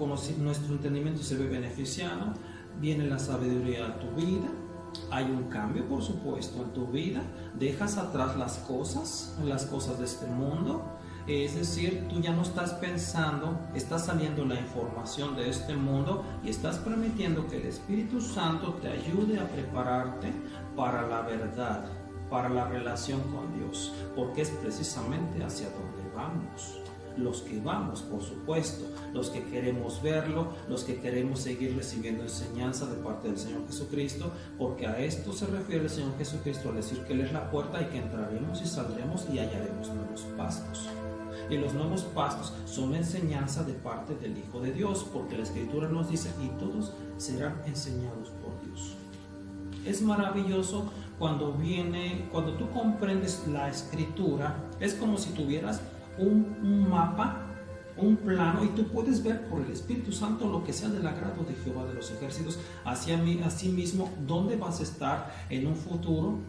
entendimiento se ve beneficiado. Viene la sabiduría a tu vida. Hay un cambio, por supuesto, en tu vida. Dejas atrás las cosas de este mundo. Es decir, tú ya no estás pensando, está saliendo la información de este mundo y estás permitiendo que el Espíritu Santo te ayude a prepararte para la verdad, para la relación con Dios, porque es precisamente hacia donde vamos. Los que vamos, por supuesto, los que queremos verlo, los que queremos seguir recibiendo enseñanza de parte del Señor Jesucristo, porque a esto se refiere el Señor Jesucristo al decir que Él es la puerta y que entraremos y saldremos y hallaremos nuevos pastos. Y los nuevos pastos son enseñanza de parte del Hijo de Dios, porque la Escritura nos dice: y todos serán enseñados por Dios. Es maravilloso cuando tú comprendes la Escritura. Es como si tuvieras un mapa, un plano, y tú puedes ver por el Espíritu Santo lo que sea del agrado de Jehová de los ejércitos, así mismo dónde vas a estar en un futuro.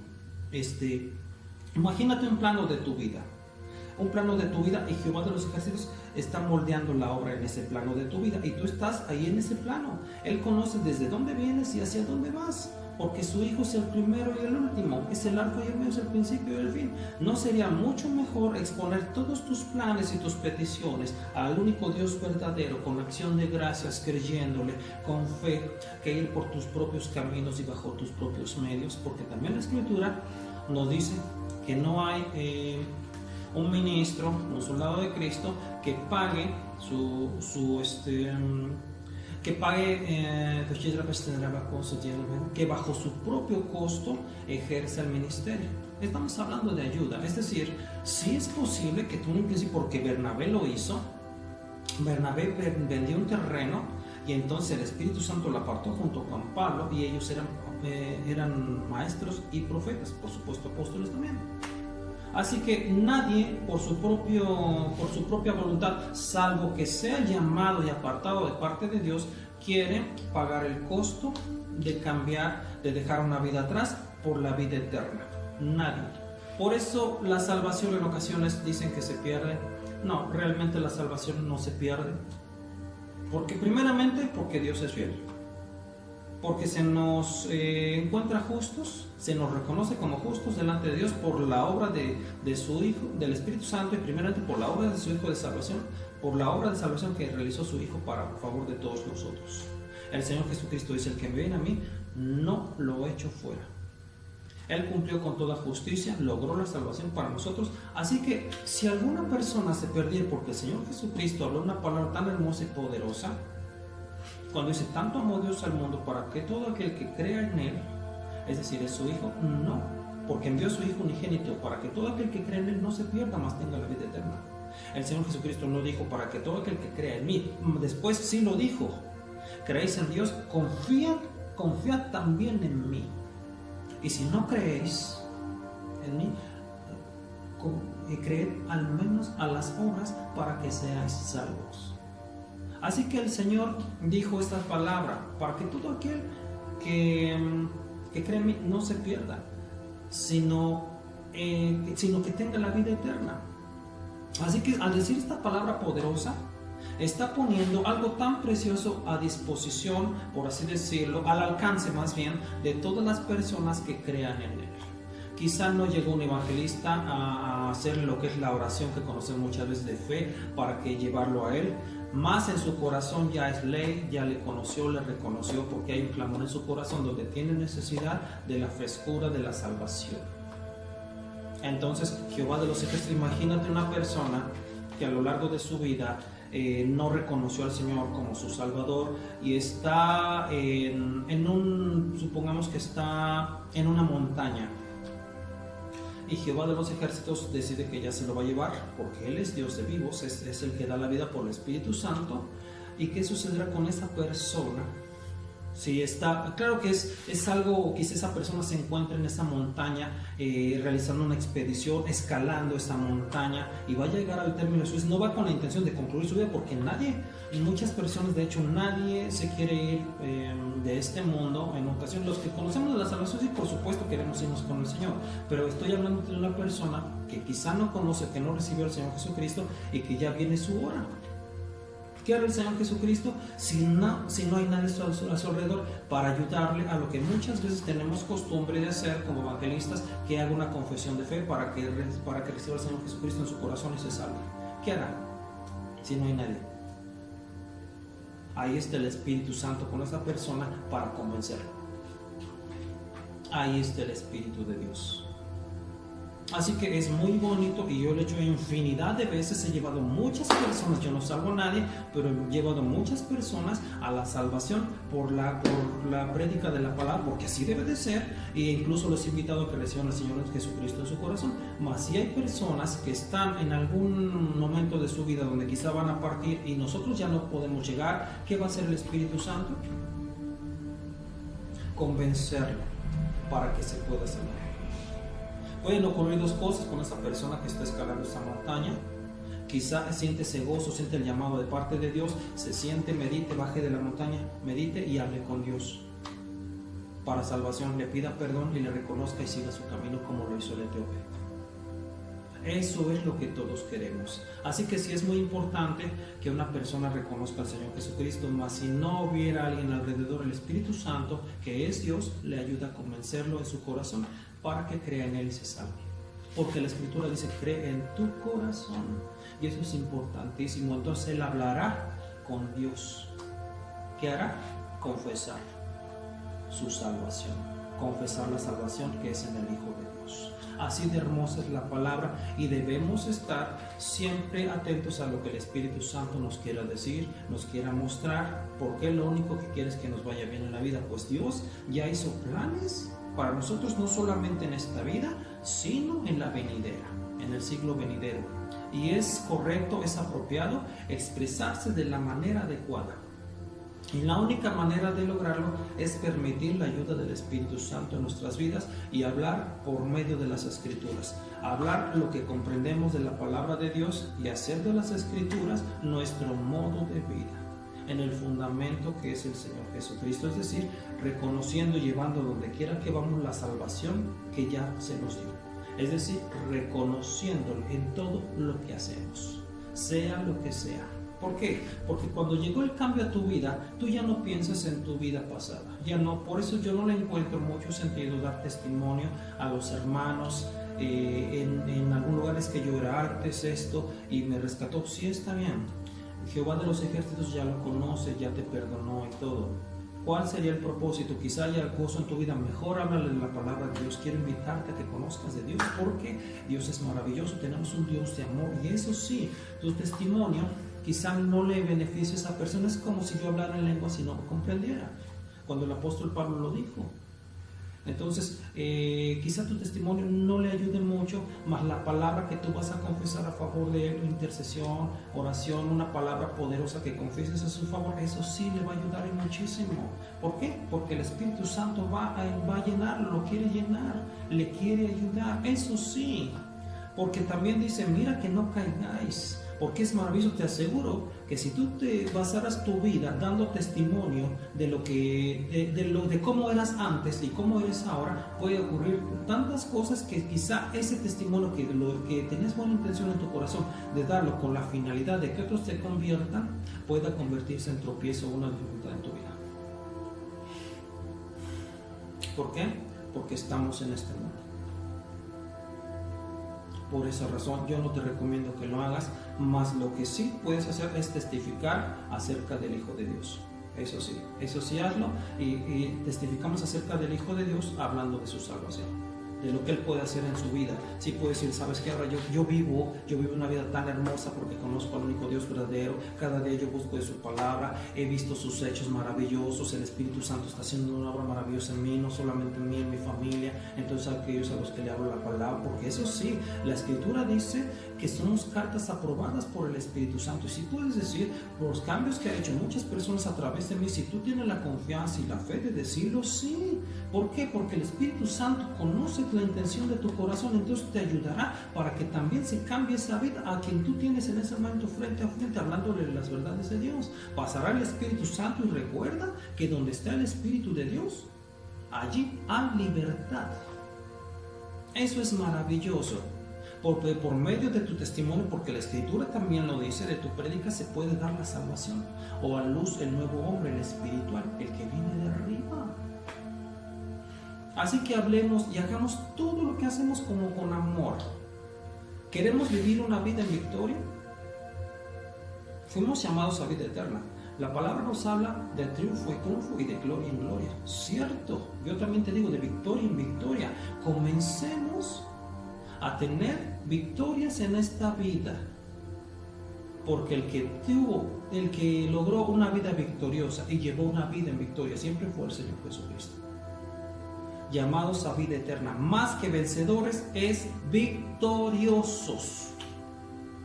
Imagínate un plano de tu vida, y Jehová de los ejércitos está moldeando la obra en ese plano de tu vida, y tú estás ahí en ese plano. Él conoce desde dónde vienes y hacia dónde vas, porque su Hijo es el primero y el último, es el alfa y el omega, es el principio y el fin. ¿No sería mucho mejor exponer todos tus planes y tus peticiones al único Dios verdadero, con acción de gracias, creyéndole, con fe, que ir por tus propios caminos y bajo tus propios medios? Porque también la Escritura nos dice que no hay un ministro, un soldado de Cristo, que pague que bajo su propio costo ejerce el ministerio. Estamos hablando de ayuda, es decir, sí es posible que tú inclusive, porque Bernabé lo hizo. Bernabé vendió un terreno y entonces el Espíritu Santo lo apartó junto con Pablo, y ellos eran maestros y profetas, por supuesto apóstoles también. Así que nadie por su propia voluntad, salvo que sea llamado y apartado de parte de Dios, quiere pagar el costo de cambiar, de dejar una vida atrás por la vida eterna. Nadie. Por eso la salvación en ocasiones dicen que se pierde. No, realmente la salvación no se pierde. Primeramente porque Dios es fiel. Porque se nos encuentra justos, se nos reconoce como justos delante de Dios por la obra de su Hijo, del Espíritu Santo, y primeramente por la obra de su Hijo de salvación, por la obra de salvación que realizó su Hijo para favor de todos nosotros. El Señor Jesucristo dice: el que me viene a mí, no lo echo fuera. Él cumplió con toda justicia, logró la salvación para nosotros. Así que si alguna persona se perdiera porque el Señor Jesucristo habló una palabra tan hermosa y poderosa, cuando dice: tanto amó Dios al mundo para que todo aquel que crea en Él, es decir, es su Hijo, no, porque envió a su Hijo unigénito para que todo aquel que cree en Él no se pierda, mas tenga la vida eterna. El Señor Jesucristo no dijo para que todo aquel que crea en mí. Después sí lo dijo: creéis en Dios, confiad también en mí. Y si no creéis en mí, creed al menos a las obras para que seáis salvos. Así que el Señor dijo esta palabra para que todo aquel que cree en mí no se pierda, sino que tenga la vida eterna. Así que al decir esta palabra poderosa, está poniendo algo tan precioso a disposición, por así decirlo, al alcance más bien, de todas las personas que crean en Él. Quizá no llegó un evangelista a hacer lo que es la oración que conocemos muchas veces de fe para que llevarlo a Él, más en su corazón ya es ley, ya le conoció, le reconoció, porque hay un clamor en su corazón donde tiene necesidad de la frescura de la salvación. Entonces, Jehová de los ejércitos, imagínate una persona que a lo largo de su vida no reconoció al Señor como su Salvador y está supongamos que está en una montaña, y Jehová de los ejércitos decide que ya se lo va a llevar porque Él es Dios de vivos, es el que da la vida por el Espíritu Santo. ¿Y qué sucederá con esa persona? Si está, claro que es algo, quizá esa persona se encuentra en esa montaña realizando una expedición, escalando esa montaña, y va a llegar al término de su vida. No va con la intención de concluir su vida, porque muchas personas, de hecho nadie se quiere ir de este mundo. En ocasión, los que conocemos de la salvación, sí, por supuesto queremos irnos con el Señor, pero estoy hablando de una persona que quizá no conoce, que no recibió al Señor Jesucristo y que ya viene su hora. ¿Qué hará el Señor Jesucristo si no hay nadie a su alrededor para ayudarle a lo que muchas veces tenemos costumbre de hacer como evangelistas, que haga una confesión de fe para que reciba al Señor Jesucristo en su corazón y se salve? ¿Qué hará si no hay nadie? Ahí está el Espíritu Santo con esa persona para convencerlo. Ahí está el Espíritu de Dios. Así que es muy bonito, y yo lo he hecho infinidad de veces. He llevado muchas personas, yo no salvo a nadie, pero he llevado muchas personas a la salvación por la prédica de la palabra, porque así debe de ser. E incluso los he invitado a que reciban al Señor Jesucristo en su corazón. Mas si hay personas que están en algún momento de su vida donde quizá van a partir y nosotros ya no podemos llegar, ¿qué va a hacer el Espíritu Santo? Convencerlo para que se pueda salvar. Pueden ocurrir dos cosas con esa persona que está escalando esa montaña. Quizá siente ese gozo, siente el llamado de parte de Dios, se siente, medite, baje de la montaña, medite y hable con Dios para salvación, le pida perdón y le reconozca y siga su camino como lo hizo el etíope. Eso es lo que todos queremos. Así que sí es muy importante que una persona reconozca al Señor Jesucristo, mas si no hubiera alguien alrededor, el Espíritu Santo, que es Dios, le ayuda a convencerlo en su corazón para que crea en Él y se salve. Porque la Escritura dice: cree en tu corazón. Y eso es importantísimo. Entonces Él hablará con Dios. ¿Qué hará? Confesar su salvación. Confesar la salvación que es en el Hijo de Dios. Así de hermosa es la palabra, y debemos estar siempre atentos a lo que el Espíritu Santo nos quiera decir, nos quiera mostrar, porque lo único que quiere es que nos vaya bien en la vida. Pues Dios ya hizo planes para nosotros, no solamente en esta vida, sino en la venidera, en el siglo venidero. Y es correcto, es apropiado expresarse de la manera adecuada. Y la única manera de lograrlo es permitir la ayuda del Espíritu Santo en nuestras vidas y hablar por medio de las Escrituras. Hablar lo que comprendemos de la palabra de Dios y hacer de las Escrituras nuestro modo de vida, en el fundamento que es el Señor Jesucristo. Es decir, reconociendo y llevando donde quiera que vamos la salvación que ya se nos dio. Es decir, reconociéndolo en todo lo que hacemos, sea lo que sea. ¿Por qué? Porque cuando llegó el cambio a tu vida, tú ya no piensas en tu vida pasada. Ya no, por eso yo no le encuentro mucho sentido dar testimonio a los hermanos en algún lugar. Es que yo era antes esto y me rescató. Sí, está bien. Jehová de los ejércitos ya lo conoce, ya te perdonó y todo. ¿Cuál sería el propósito? Quizá haya gozo en tu vida. Mejor háblale de la palabra de Dios. Quiero invitarte a que conozcas de Dios, porque Dios es maravilloso. Tenemos un Dios de amor, y eso sí, tu testimonio quizá no le beneficie a esa persona. Es como si yo hablara en lengua si no lo comprendiera, cuando el apóstol Pablo lo dijo. Entonces, quizá tu testimonio no le ayude mucho, mas la palabra que tú vas a confesar a favor de él, intercesión, oración, una palabra poderosa que confieses a su favor, eso sí le va a ayudar y muchísimo. ¿Por qué? Porque el Espíritu Santo va a llenarlo, lo quiere llenar, le quiere ayudar, eso sí. Porque también dice, mira que no caigáis, porque es maravilloso. Te aseguro que si tú te basaras tu vida dando testimonio de cómo eras antes y cómo eres ahora, puede ocurrir tantas cosas que quizá ese testimonio que tenías buena intención en tu corazón de darlo con la finalidad de que otros se conviertan, pueda convertirse en tropiezo o una dificultad en tu vida. ¿Por qué? Porque estamos en este mundo. Por esa razón yo no te recomiendo que lo hagas, mas lo que sí puedes hacer es testificar acerca del Hijo de Dios. Eso sí hazlo, y testificamos acerca del Hijo de Dios hablando de su salvación, de lo que Él puede hacer en su vida. Sí puede decir, ¿sabes qué? Ahora yo vivo una vida tan hermosa porque conozco al único Dios verdadero. Cada día yo busco de su palabra, he visto sus hechos maravillosos, el Espíritu Santo está haciendo una obra maravillosa en mí, no solamente en mí, en mi familia. Entonces aquellos a los que le hablo la palabra, porque eso sí, la Escritura dice que somos cartas aprobadas por el Espíritu Santo. Y si puedes decir, por los cambios que ha hecho muchas personas a través de mí, si tú tienes la confianza y la fe de decirlo, sí. ¿Por qué? Porque el Espíritu Santo conoce la intención de tu corazón, entonces te ayudará para que también se cambie esa vida a quien tú tienes en ese momento frente a frente, hablándole de las verdades de Dios. Pasará el Espíritu Santo, y recuerda que donde está el Espíritu de Dios, allí hay libertad. Eso es maravilloso. Porque por medio de tu testimonio, porque la Escritura también lo dice, de tu prédica se puede dar la salvación, o a luz el nuevo hombre, el espiritual, el que viene de arriba. Así que hablemos y hagamos todo lo que hacemos como con amor. ¿Queremos vivir una vida en victoria? Fuimos llamados a vida eterna. La palabra nos habla de triunfo en triunfo y de gloria en gloria. Cierto, yo también te digo de victoria en victoria. Comencemos a tener victorias en esta vida. Porque el que logró una vida victoriosa y llevó una vida en victoria siempre fue el Señor Jesucristo. Llamados a vida eterna, más que vencedores, es victoriosos.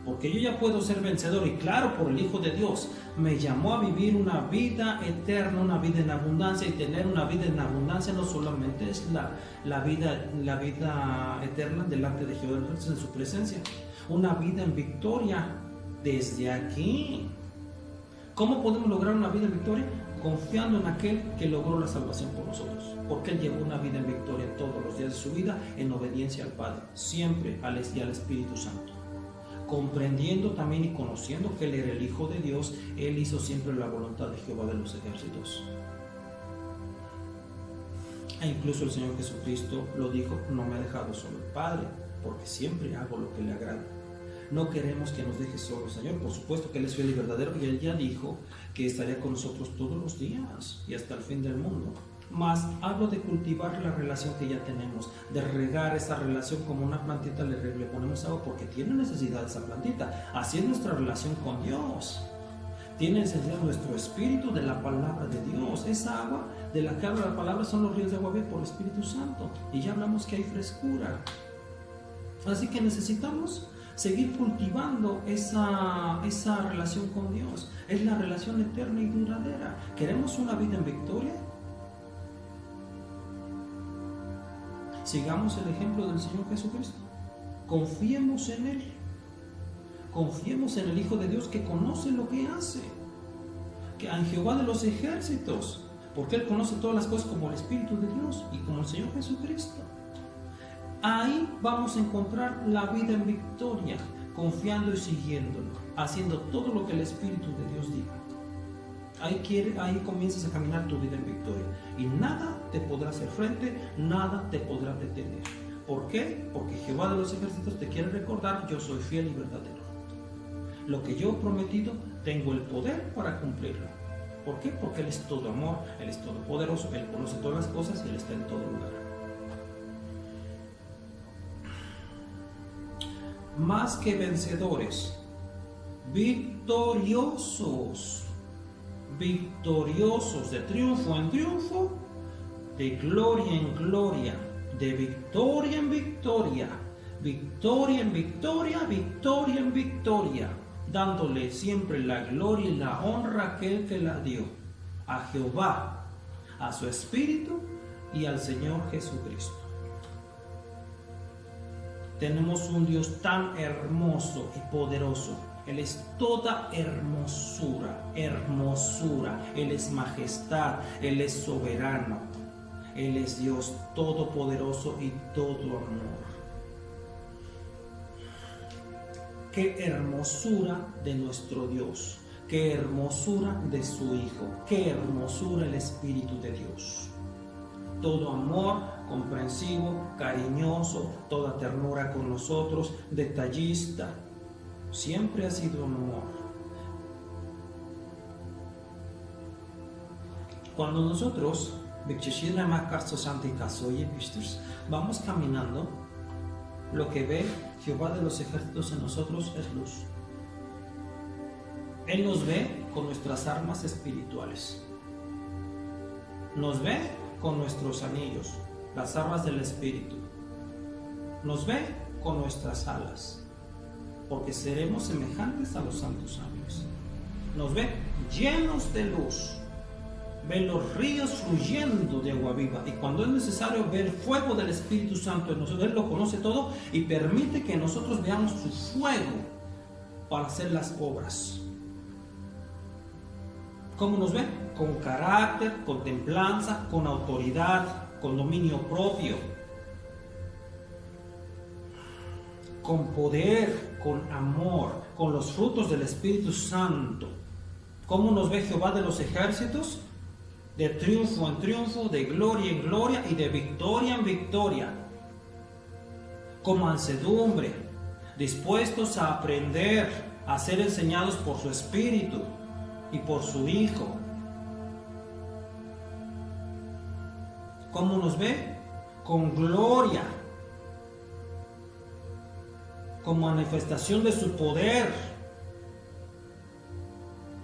Porque yo ya puedo ser vencedor, y claro, por el Hijo de Dios me llamó a vivir una vida eterna, una vida en abundancia. Y tener una vida en abundancia no solamente es la vida eterna delante de Jehová, en su presencia, una vida en victoria desde aquí. ¿Cómo podemos lograr una vida en victoria? Confiando en aquel que logró la salvación por nosotros, porque Él llevó una vida en victoria todos los días de su vida, en obediencia al Padre, siempre al Espíritu Santo. Comprendiendo también y conociendo que Él era el Hijo de Dios, Él hizo siempre la voluntad de Jehová de los ejércitos. E incluso el Señor Jesucristo lo dijo: no me ha dejado solo el Padre, porque siempre hago lo que le agrada. No queremos que nos deje solo, Señor. Por supuesto que Él es fiel y verdadero, y Él ya dijo que estaría con nosotros todos los días y hasta el fin del mundo. Mas hablo de cultivar la relación que ya tenemos, de regar esa relación como una plantita. Le ponemos agua porque tiene necesidad esa plantita. Así es nuestra relación con Dios. Tiene necesidad nuestro espíritu de la palabra de Dios. Esa agua de la que habla la palabra son los ríos de agua viva por el Espíritu Santo. Y ya hablamos que hay frescura. Así que necesitamos seguir cultivando esa relación con Dios. Es la relación eterna y duradera. ¿Queremos una vida en victoria? Sigamos el ejemplo del Señor Jesucristo. Confiemos en Él. Confiemos en el Hijo de Dios que conoce lo que hace. Que en Jehová de los ejércitos, porque Él conoce todas las cosas como el Espíritu de Dios y como el Señor Jesucristo. Ahí vamos a encontrar la vida en victoria, confiando y siguiéndolo, haciendo todo lo que el Espíritu de Dios diga. Ahí comienzas a caminar tu vida en victoria y nada te podrá hacer frente, nada te podrá detener. ¿Por qué? Porque Jehová de los ejércitos te quiere recordar: yo soy fiel y verdadero. Lo que yo he prometido, tengo el poder para cumplirlo. ¿Por qué? Porque Él es todo amor, Él es todopoderoso, Él conoce todas las cosas y Él está en todo lugar. Más que vencedores, victoriosos, victoriosos, de triunfo en triunfo, de gloria en gloria, de victoria en victoria, victoria en victoria, victoria en victoria, dándole siempre la gloria y la honra a aquel que la dio, a Jehová, a su Espíritu y al Señor Jesucristo. Tenemos un Dios tan hermoso y poderoso. Él es toda hermosura, hermosura. Él es majestad, Él es soberano. Él es Dios todopoderoso y todo amor. Qué hermosura de nuestro Dios, qué hermosura de su Hijo, qué hermosura el Espíritu de Dios. Todo amor, comprensivo, cariñoso, toda ternura con nosotros, detallista. Siempre ha sido amor. Cuando nosotros vamos caminando, lo que ve Jehová de los ejércitos en nosotros es luz. Él nos ve con nuestras armas espirituales. Nos ve con nuestros anillos, las armas del Espíritu. Nos ve con nuestras alas, porque seremos semejantes a los santos ángeles. Nos ve llenos de luz. Ve los ríos fluyendo de agua viva, y cuando es necesario ver el fuego del Espíritu Santo en nosotros. Él lo conoce todo y permite que nosotros veamos su fuego para hacer las obras. ¿Cómo nos ve? Con carácter, con templanza, con autoridad, con dominio propio, con poder, con amor, con los frutos del Espíritu Santo. ¿Cómo nos ve Jehová de los ejércitos? De triunfo en triunfo, de gloria en gloria y de victoria en victoria. Con mansedumbre, dispuestos a aprender, a ser enseñados por su Espíritu y por su Hijo. ¿Cómo nos ve? Con gloria, con manifestación de su poder,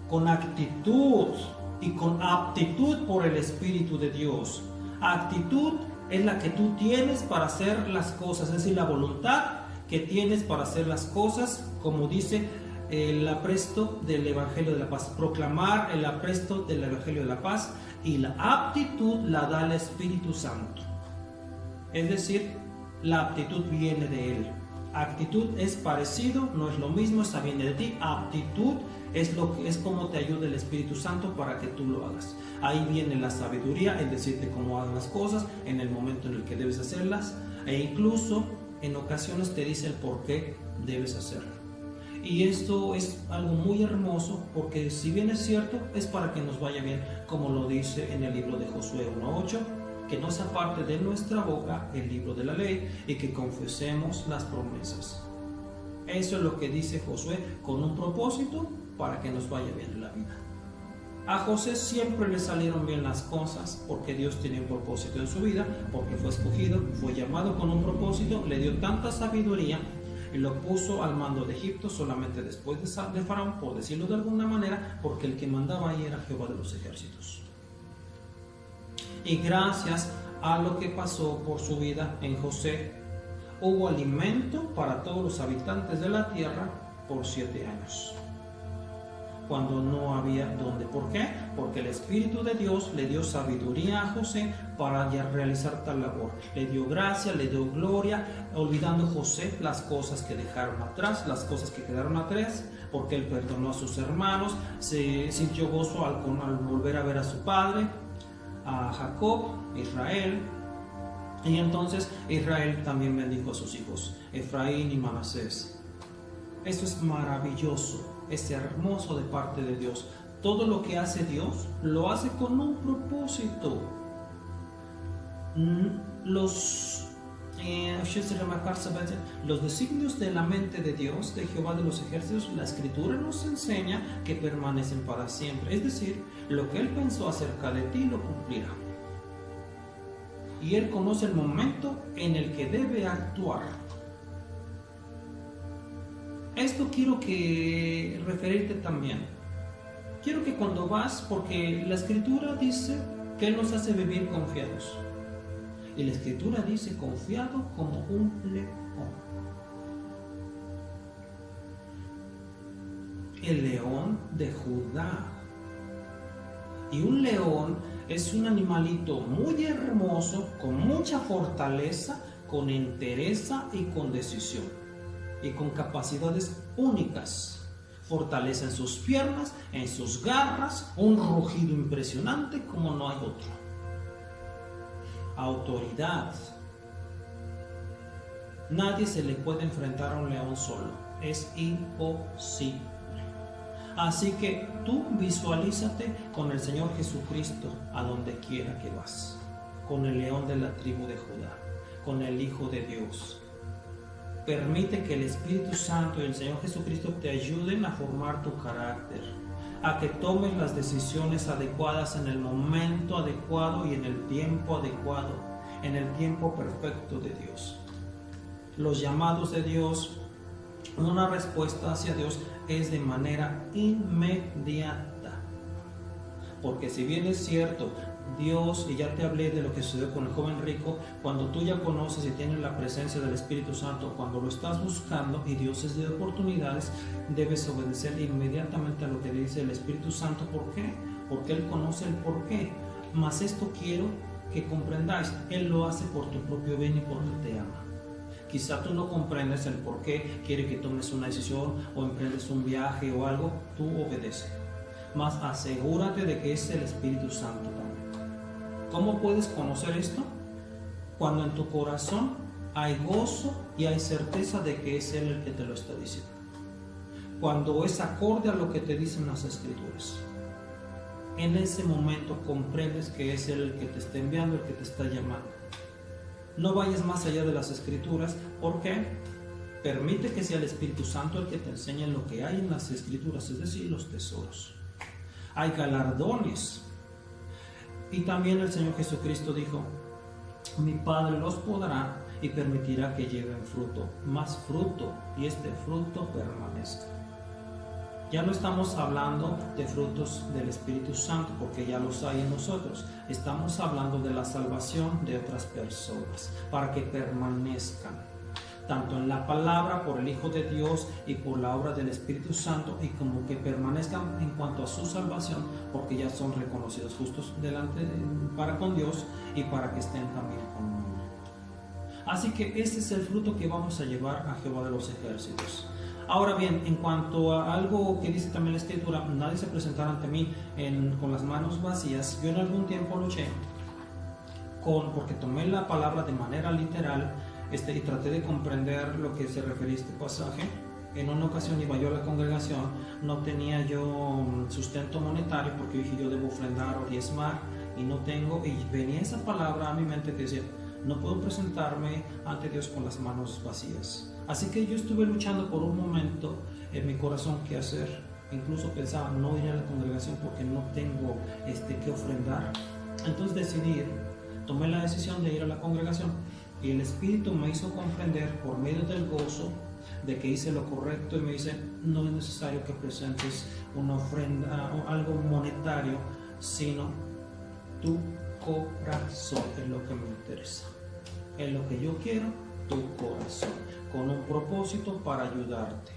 con actitud y con aptitud por el Espíritu de Dios. Actitud es la que tú tienes para hacer las cosas, es decir, la voluntad que tienes para hacer las cosas, como dice el apresto del Evangelio de la Paz, proclamar el apresto del Evangelio de la Paz, y la aptitud la da el Espíritu Santo. Es decir, la aptitud viene de Él. Actitud es parecido, no es lo mismo, esa viene de ti. Aptitud es como te ayuda el Espíritu Santo para que tú lo hagas. Ahí viene la sabiduría, el decirte cómo hagas las cosas en el momento en el que debes hacerlas, e incluso en ocasiones te dice el por qué debes hacerlo. Y esto es algo muy hermoso, porque si bien es cierto, es para que nos vaya bien, como lo dice en el libro de Josué 1:8, que no se aparte de nuestra boca el libro de la ley y que confesemos las promesas. Eso es lo que dice Josué, con un propósito para que nos vaya bien en la vida. A José siempre le salieron bien las cosas porque Dios tenía un propósito en su vida, porque fue escogido, fue llamado con un propósito, le dio tanta sabiduría y lo puso al mando de Egipto solamente después de Faraón, por decirlo de alguna manera, porque el que mandaba ahí era Jehová de los ejércitos. Y gracias a lo que pasó por su vida en José, hubo alimento para todos los habitantes de la tierra por 7 años. Cuando no había dónde. ¿Por qué? Porque el Espíritu de Dios le dio sabiduría a José para realizar tal labor. Le dio gracia, le dio gloria, olvidando José las cosas que dejaron atrás, las cosas que quedaron atrás, porque él perdonó a sus hermanos, se sintió gozo al volver a ver a su padre, a Jacob, Israel. Y entonces Israel también bendijo a sus hijos, Efraín y Manasés. Esto es maravilloso. Es hermoso de parte de Dios. Todo lo que hace Dios, lo hace con un propósito. Los designios de la mente de Dios, de Jehová de los ejércitos, la Escritura nos enseña que permanecen para siempre. Es decir, lo que Él pensó acerca de ti lo cumplirá. Y Él conoce el momento en el que debe actuar. Esto quiero que referirte también. Quiero que cuando vas, porque la Escritura dice que Él nos hace vivir confiados. Y la Escritura dice confiado como un león. El león de Judá. Y un león es un animalito muy hermoso, con mucha fortaleza, con entereza y con decisión. Y con capacidades únicas. Fortaleza en sus piernas, en sus garras, un rugido impresionante como no hay otro. Autoridad. Nadie se le puede enfrentar a un león solo. Es imposible. Así que tú visualízate con el Señor Jesucristo a donde quiera que vas. Con el león de la tribu de Judá. Con el Hijo de Dios. Permite que el Espíritu Santo y el Señor Jesucristo te ayuden a formar tu carácter, a que tomes las decisiones adecuadas en el momento adecuado y en el tiempo adecuado, en el tiempo perfecto de Dios. Los llamados de Dios, una respuesta hacia Dios es de manera inmediata. Porque si bien es cierto, Dios, y ya te hablé de lo que sucedió con el joven rico, cuando tú ya conoces y tienes la presencia del Espíritu Santo, cuando lo estás buscando y Dios es de oportunidades, debes obedecer inmediatamente a lo que dice el Espíritu Santo. ¿Por qué? Porque Él conoce el por qué. Mas esto quiero que comprendáis, Él lo hace por tu propio bien y porque te ama. Quizá tú no comprendes el por qué quiere que tomes una decisión o emprendes un viaje o algo, tú obedece. Mas asegúrate de que es el Espíritu Santo también. ¿Cómo puedes conocer esto? Cuando en tu corazón hay gozo y hay certeza de que es Él el que te lo está diciendo. Cuando es acorde a lo que te dicen las Escrituras. En ese momento comprendes que es Él el que te está enviando, el que te está llamando. No vayas más allá de las Escrituras, porque permite que sea el Espíritu Santo el que te enseñe lo que hay en las Escrituras, es decir, los tesoros. Hay galardones. Y también el Señor Jesucristo dijo: mi Padre los podará y permitirá que lleven fruto, más fruto, y este fruto permanezca. Ya no estamos hablando de frutos del Espíritu Santo, porque ya los hay en nosotros. Estamos hablando de la salvación de otras personas, para que permanezcan, tanto en la palabra, por el Hijo de Dios y por la obra del Espíritu Santo, y como que permanezcan en cuanto a su salvación, porque ya son reconocidos justos para con Dios y para que estén también con Él. Así que este es el fruto que vamos a llevar a Jehová de los ejércitos. Ahora bien, en cuanto a algo que dice también la Escritura, nadie se presentará ante mí con las manos vacías. Yo en algún tiempo luché porque tomé la palabra de manera literal, y traté de comprender lo que se refería a este pasaje. En una ocasión iba yo a la congregación, no tenía yo sustento monetario, porque dije yo debo ofrendar o diezmar, y no tengo, y venía esa palabra a mi mente que decía: no puedo presentarme ante Dios con las manos vacías. Así que yo estuve luchando por un momento en mi corazón qué hacer. Incluso pensaba no ir a la congregación porque no tengo que ofrendar. Entonces decidí tomé la decisión de ir a la congregación, y el Espíritu me hizo comprender por medio del gozo de que hice lo correcto, y me dice: no es necesario que presentes una ofrenda o algo monetario, sino tu corazón es lo que me interesa, es lo que yo quiero, tu corazón, con un propósito para ayudarte.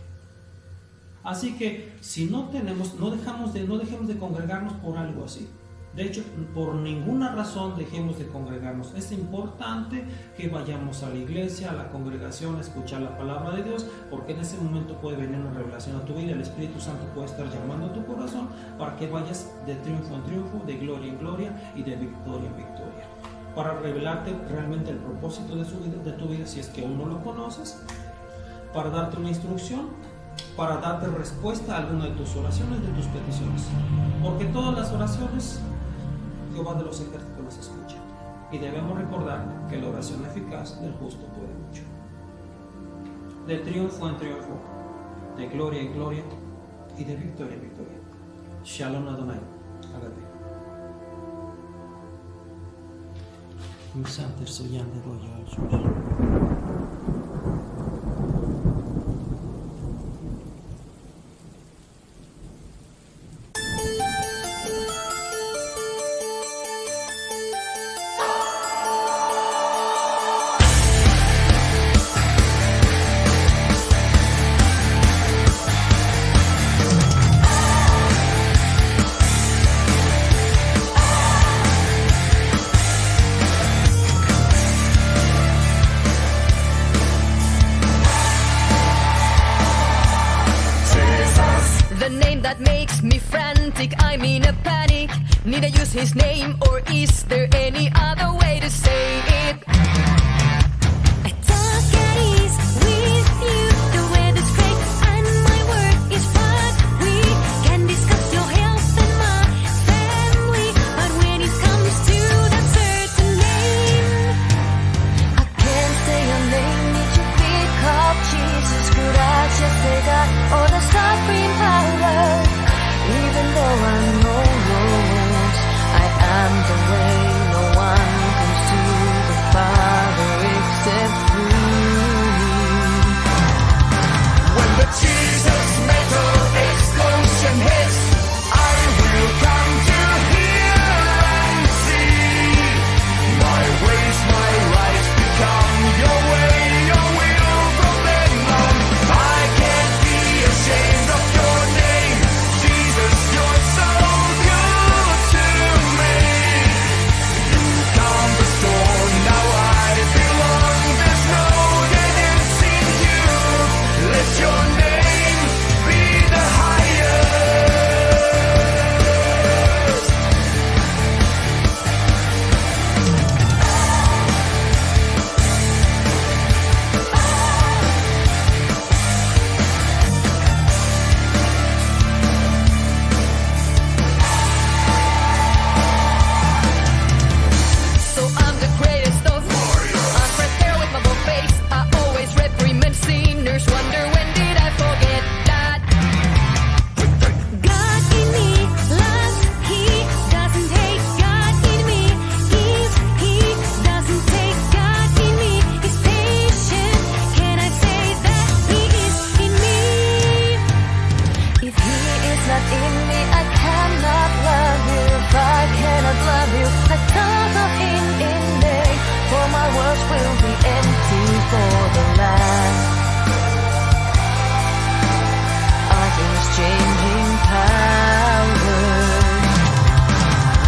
Así que si no dejemos de congregarnos por algo así. De hecho, por ninguna razón dejemos de congregarnos. Es importante que vayamos a la iglesia, a la congregación, a escuchar la palabra de Dios, porque en ese momento puede venir una revelación a tu vida. El Espíritu Santo puede estar llamando a tu corazón para que vayas de triunfo en triunfo, de gloria en gloria y de victoria en victoria, para revelarte realmente el propósito de tu vida, si es que aún no lo conoces, para darte una instrucción, para darte respuesta a alguna de tus oraciones, de tus peticiones, porque todas las oraciones Jehová de los ejércitos las escucha, y debemos recordar que la oración eficaz del justo puede mucho. De triunfo en triunfo, de gloria en gloria y de victoria en victoria. Shalom Adonai. Hágate. Mi santo soyan de Royal. Need I use his name, or is there any other way to say it? I talk at ease with you. The weather's great and my work is what we can discuss your health and my family. But when it comes to that certain name, I can't say your name. Need you pick up Jesus? Could I just say that? Or the supreme power? Even though I know I'm the way, no one comes to the Father except through me. When the Jesus metal explosion hits, I will come to hear and see. My ways, my rights become your way, your will from then on. I can't be ashamed of your name, Jesus, you're so good to me. Now I belong, there's no deadness in you. Let your name be the highest. So I'm the greatest of I'm right there with my bold face. I always reprimand sinners. Wonder when did I forget that? God in me loves, He doesn't hate. God in me gives, He doesn't take. God in me is patient. Can I say that He is in me? If He is not in me, I cannot love you. If I cannot love you, I thought of Him in vain. For my words will be empty for the last of His changing power.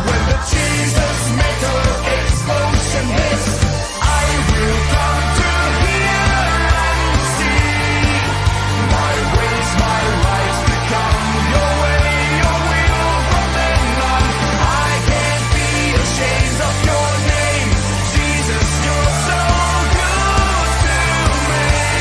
When the Jesus metal explosion hits, I will come to hear and see. My ways, my rights become your way, your will from then on. I can't be ashamed of your name, Jesus, you're so good to me.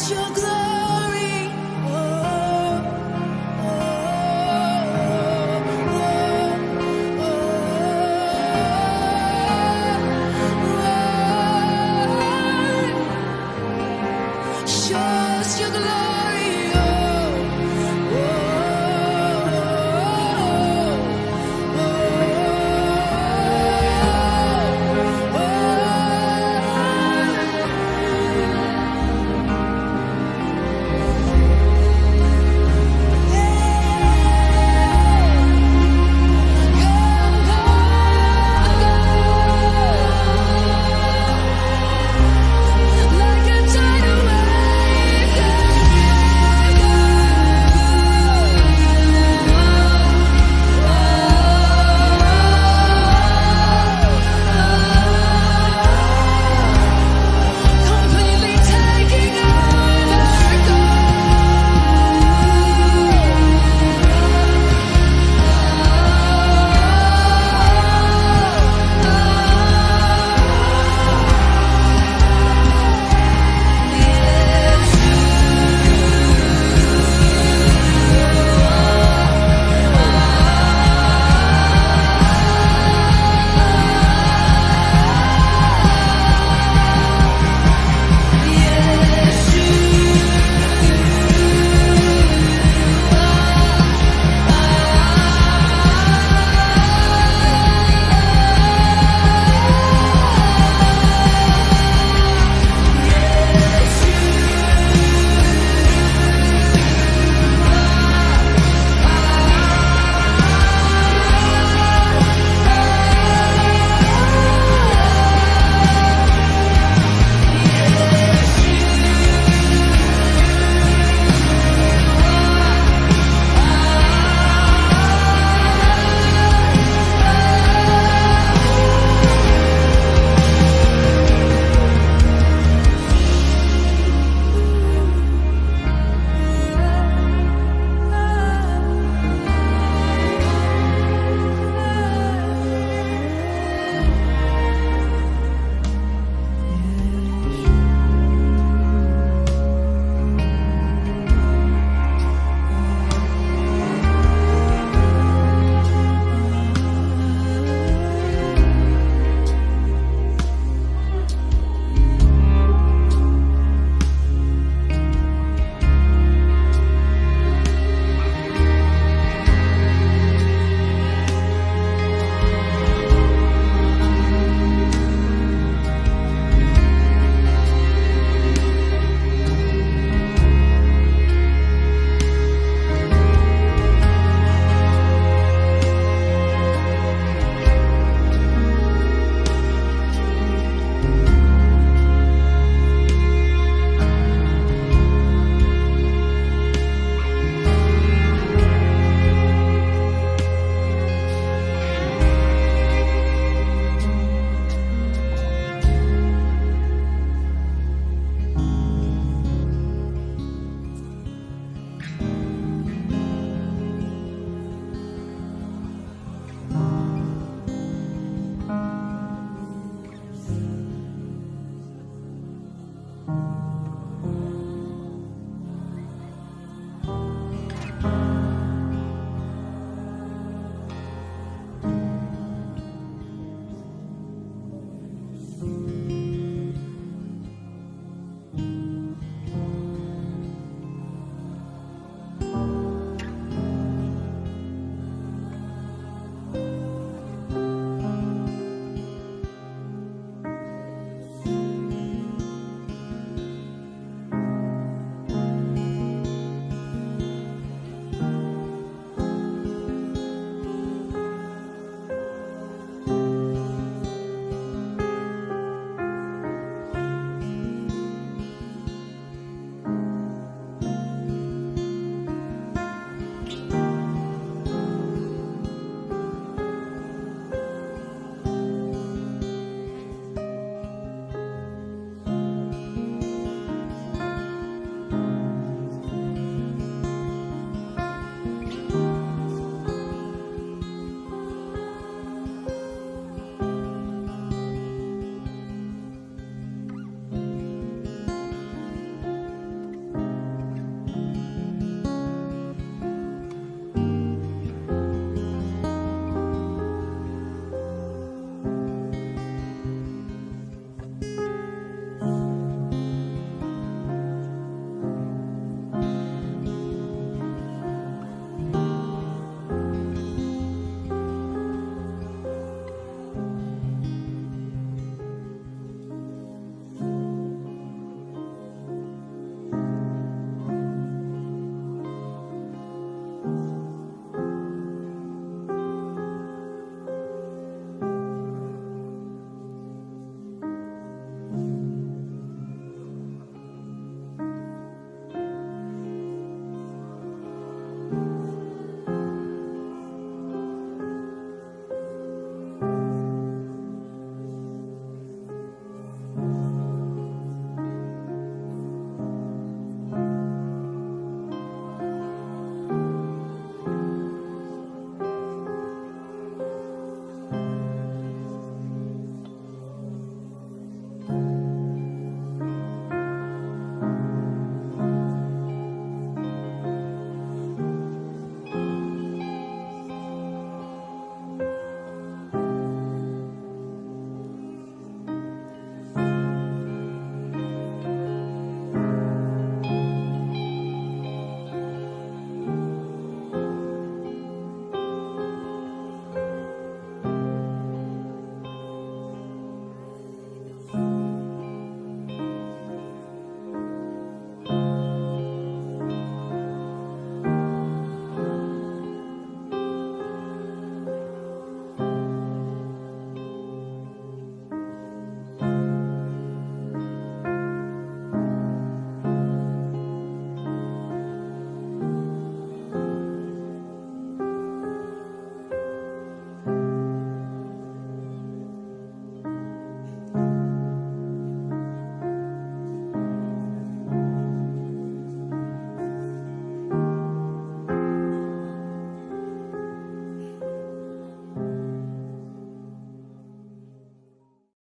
your glory. Show us your glory.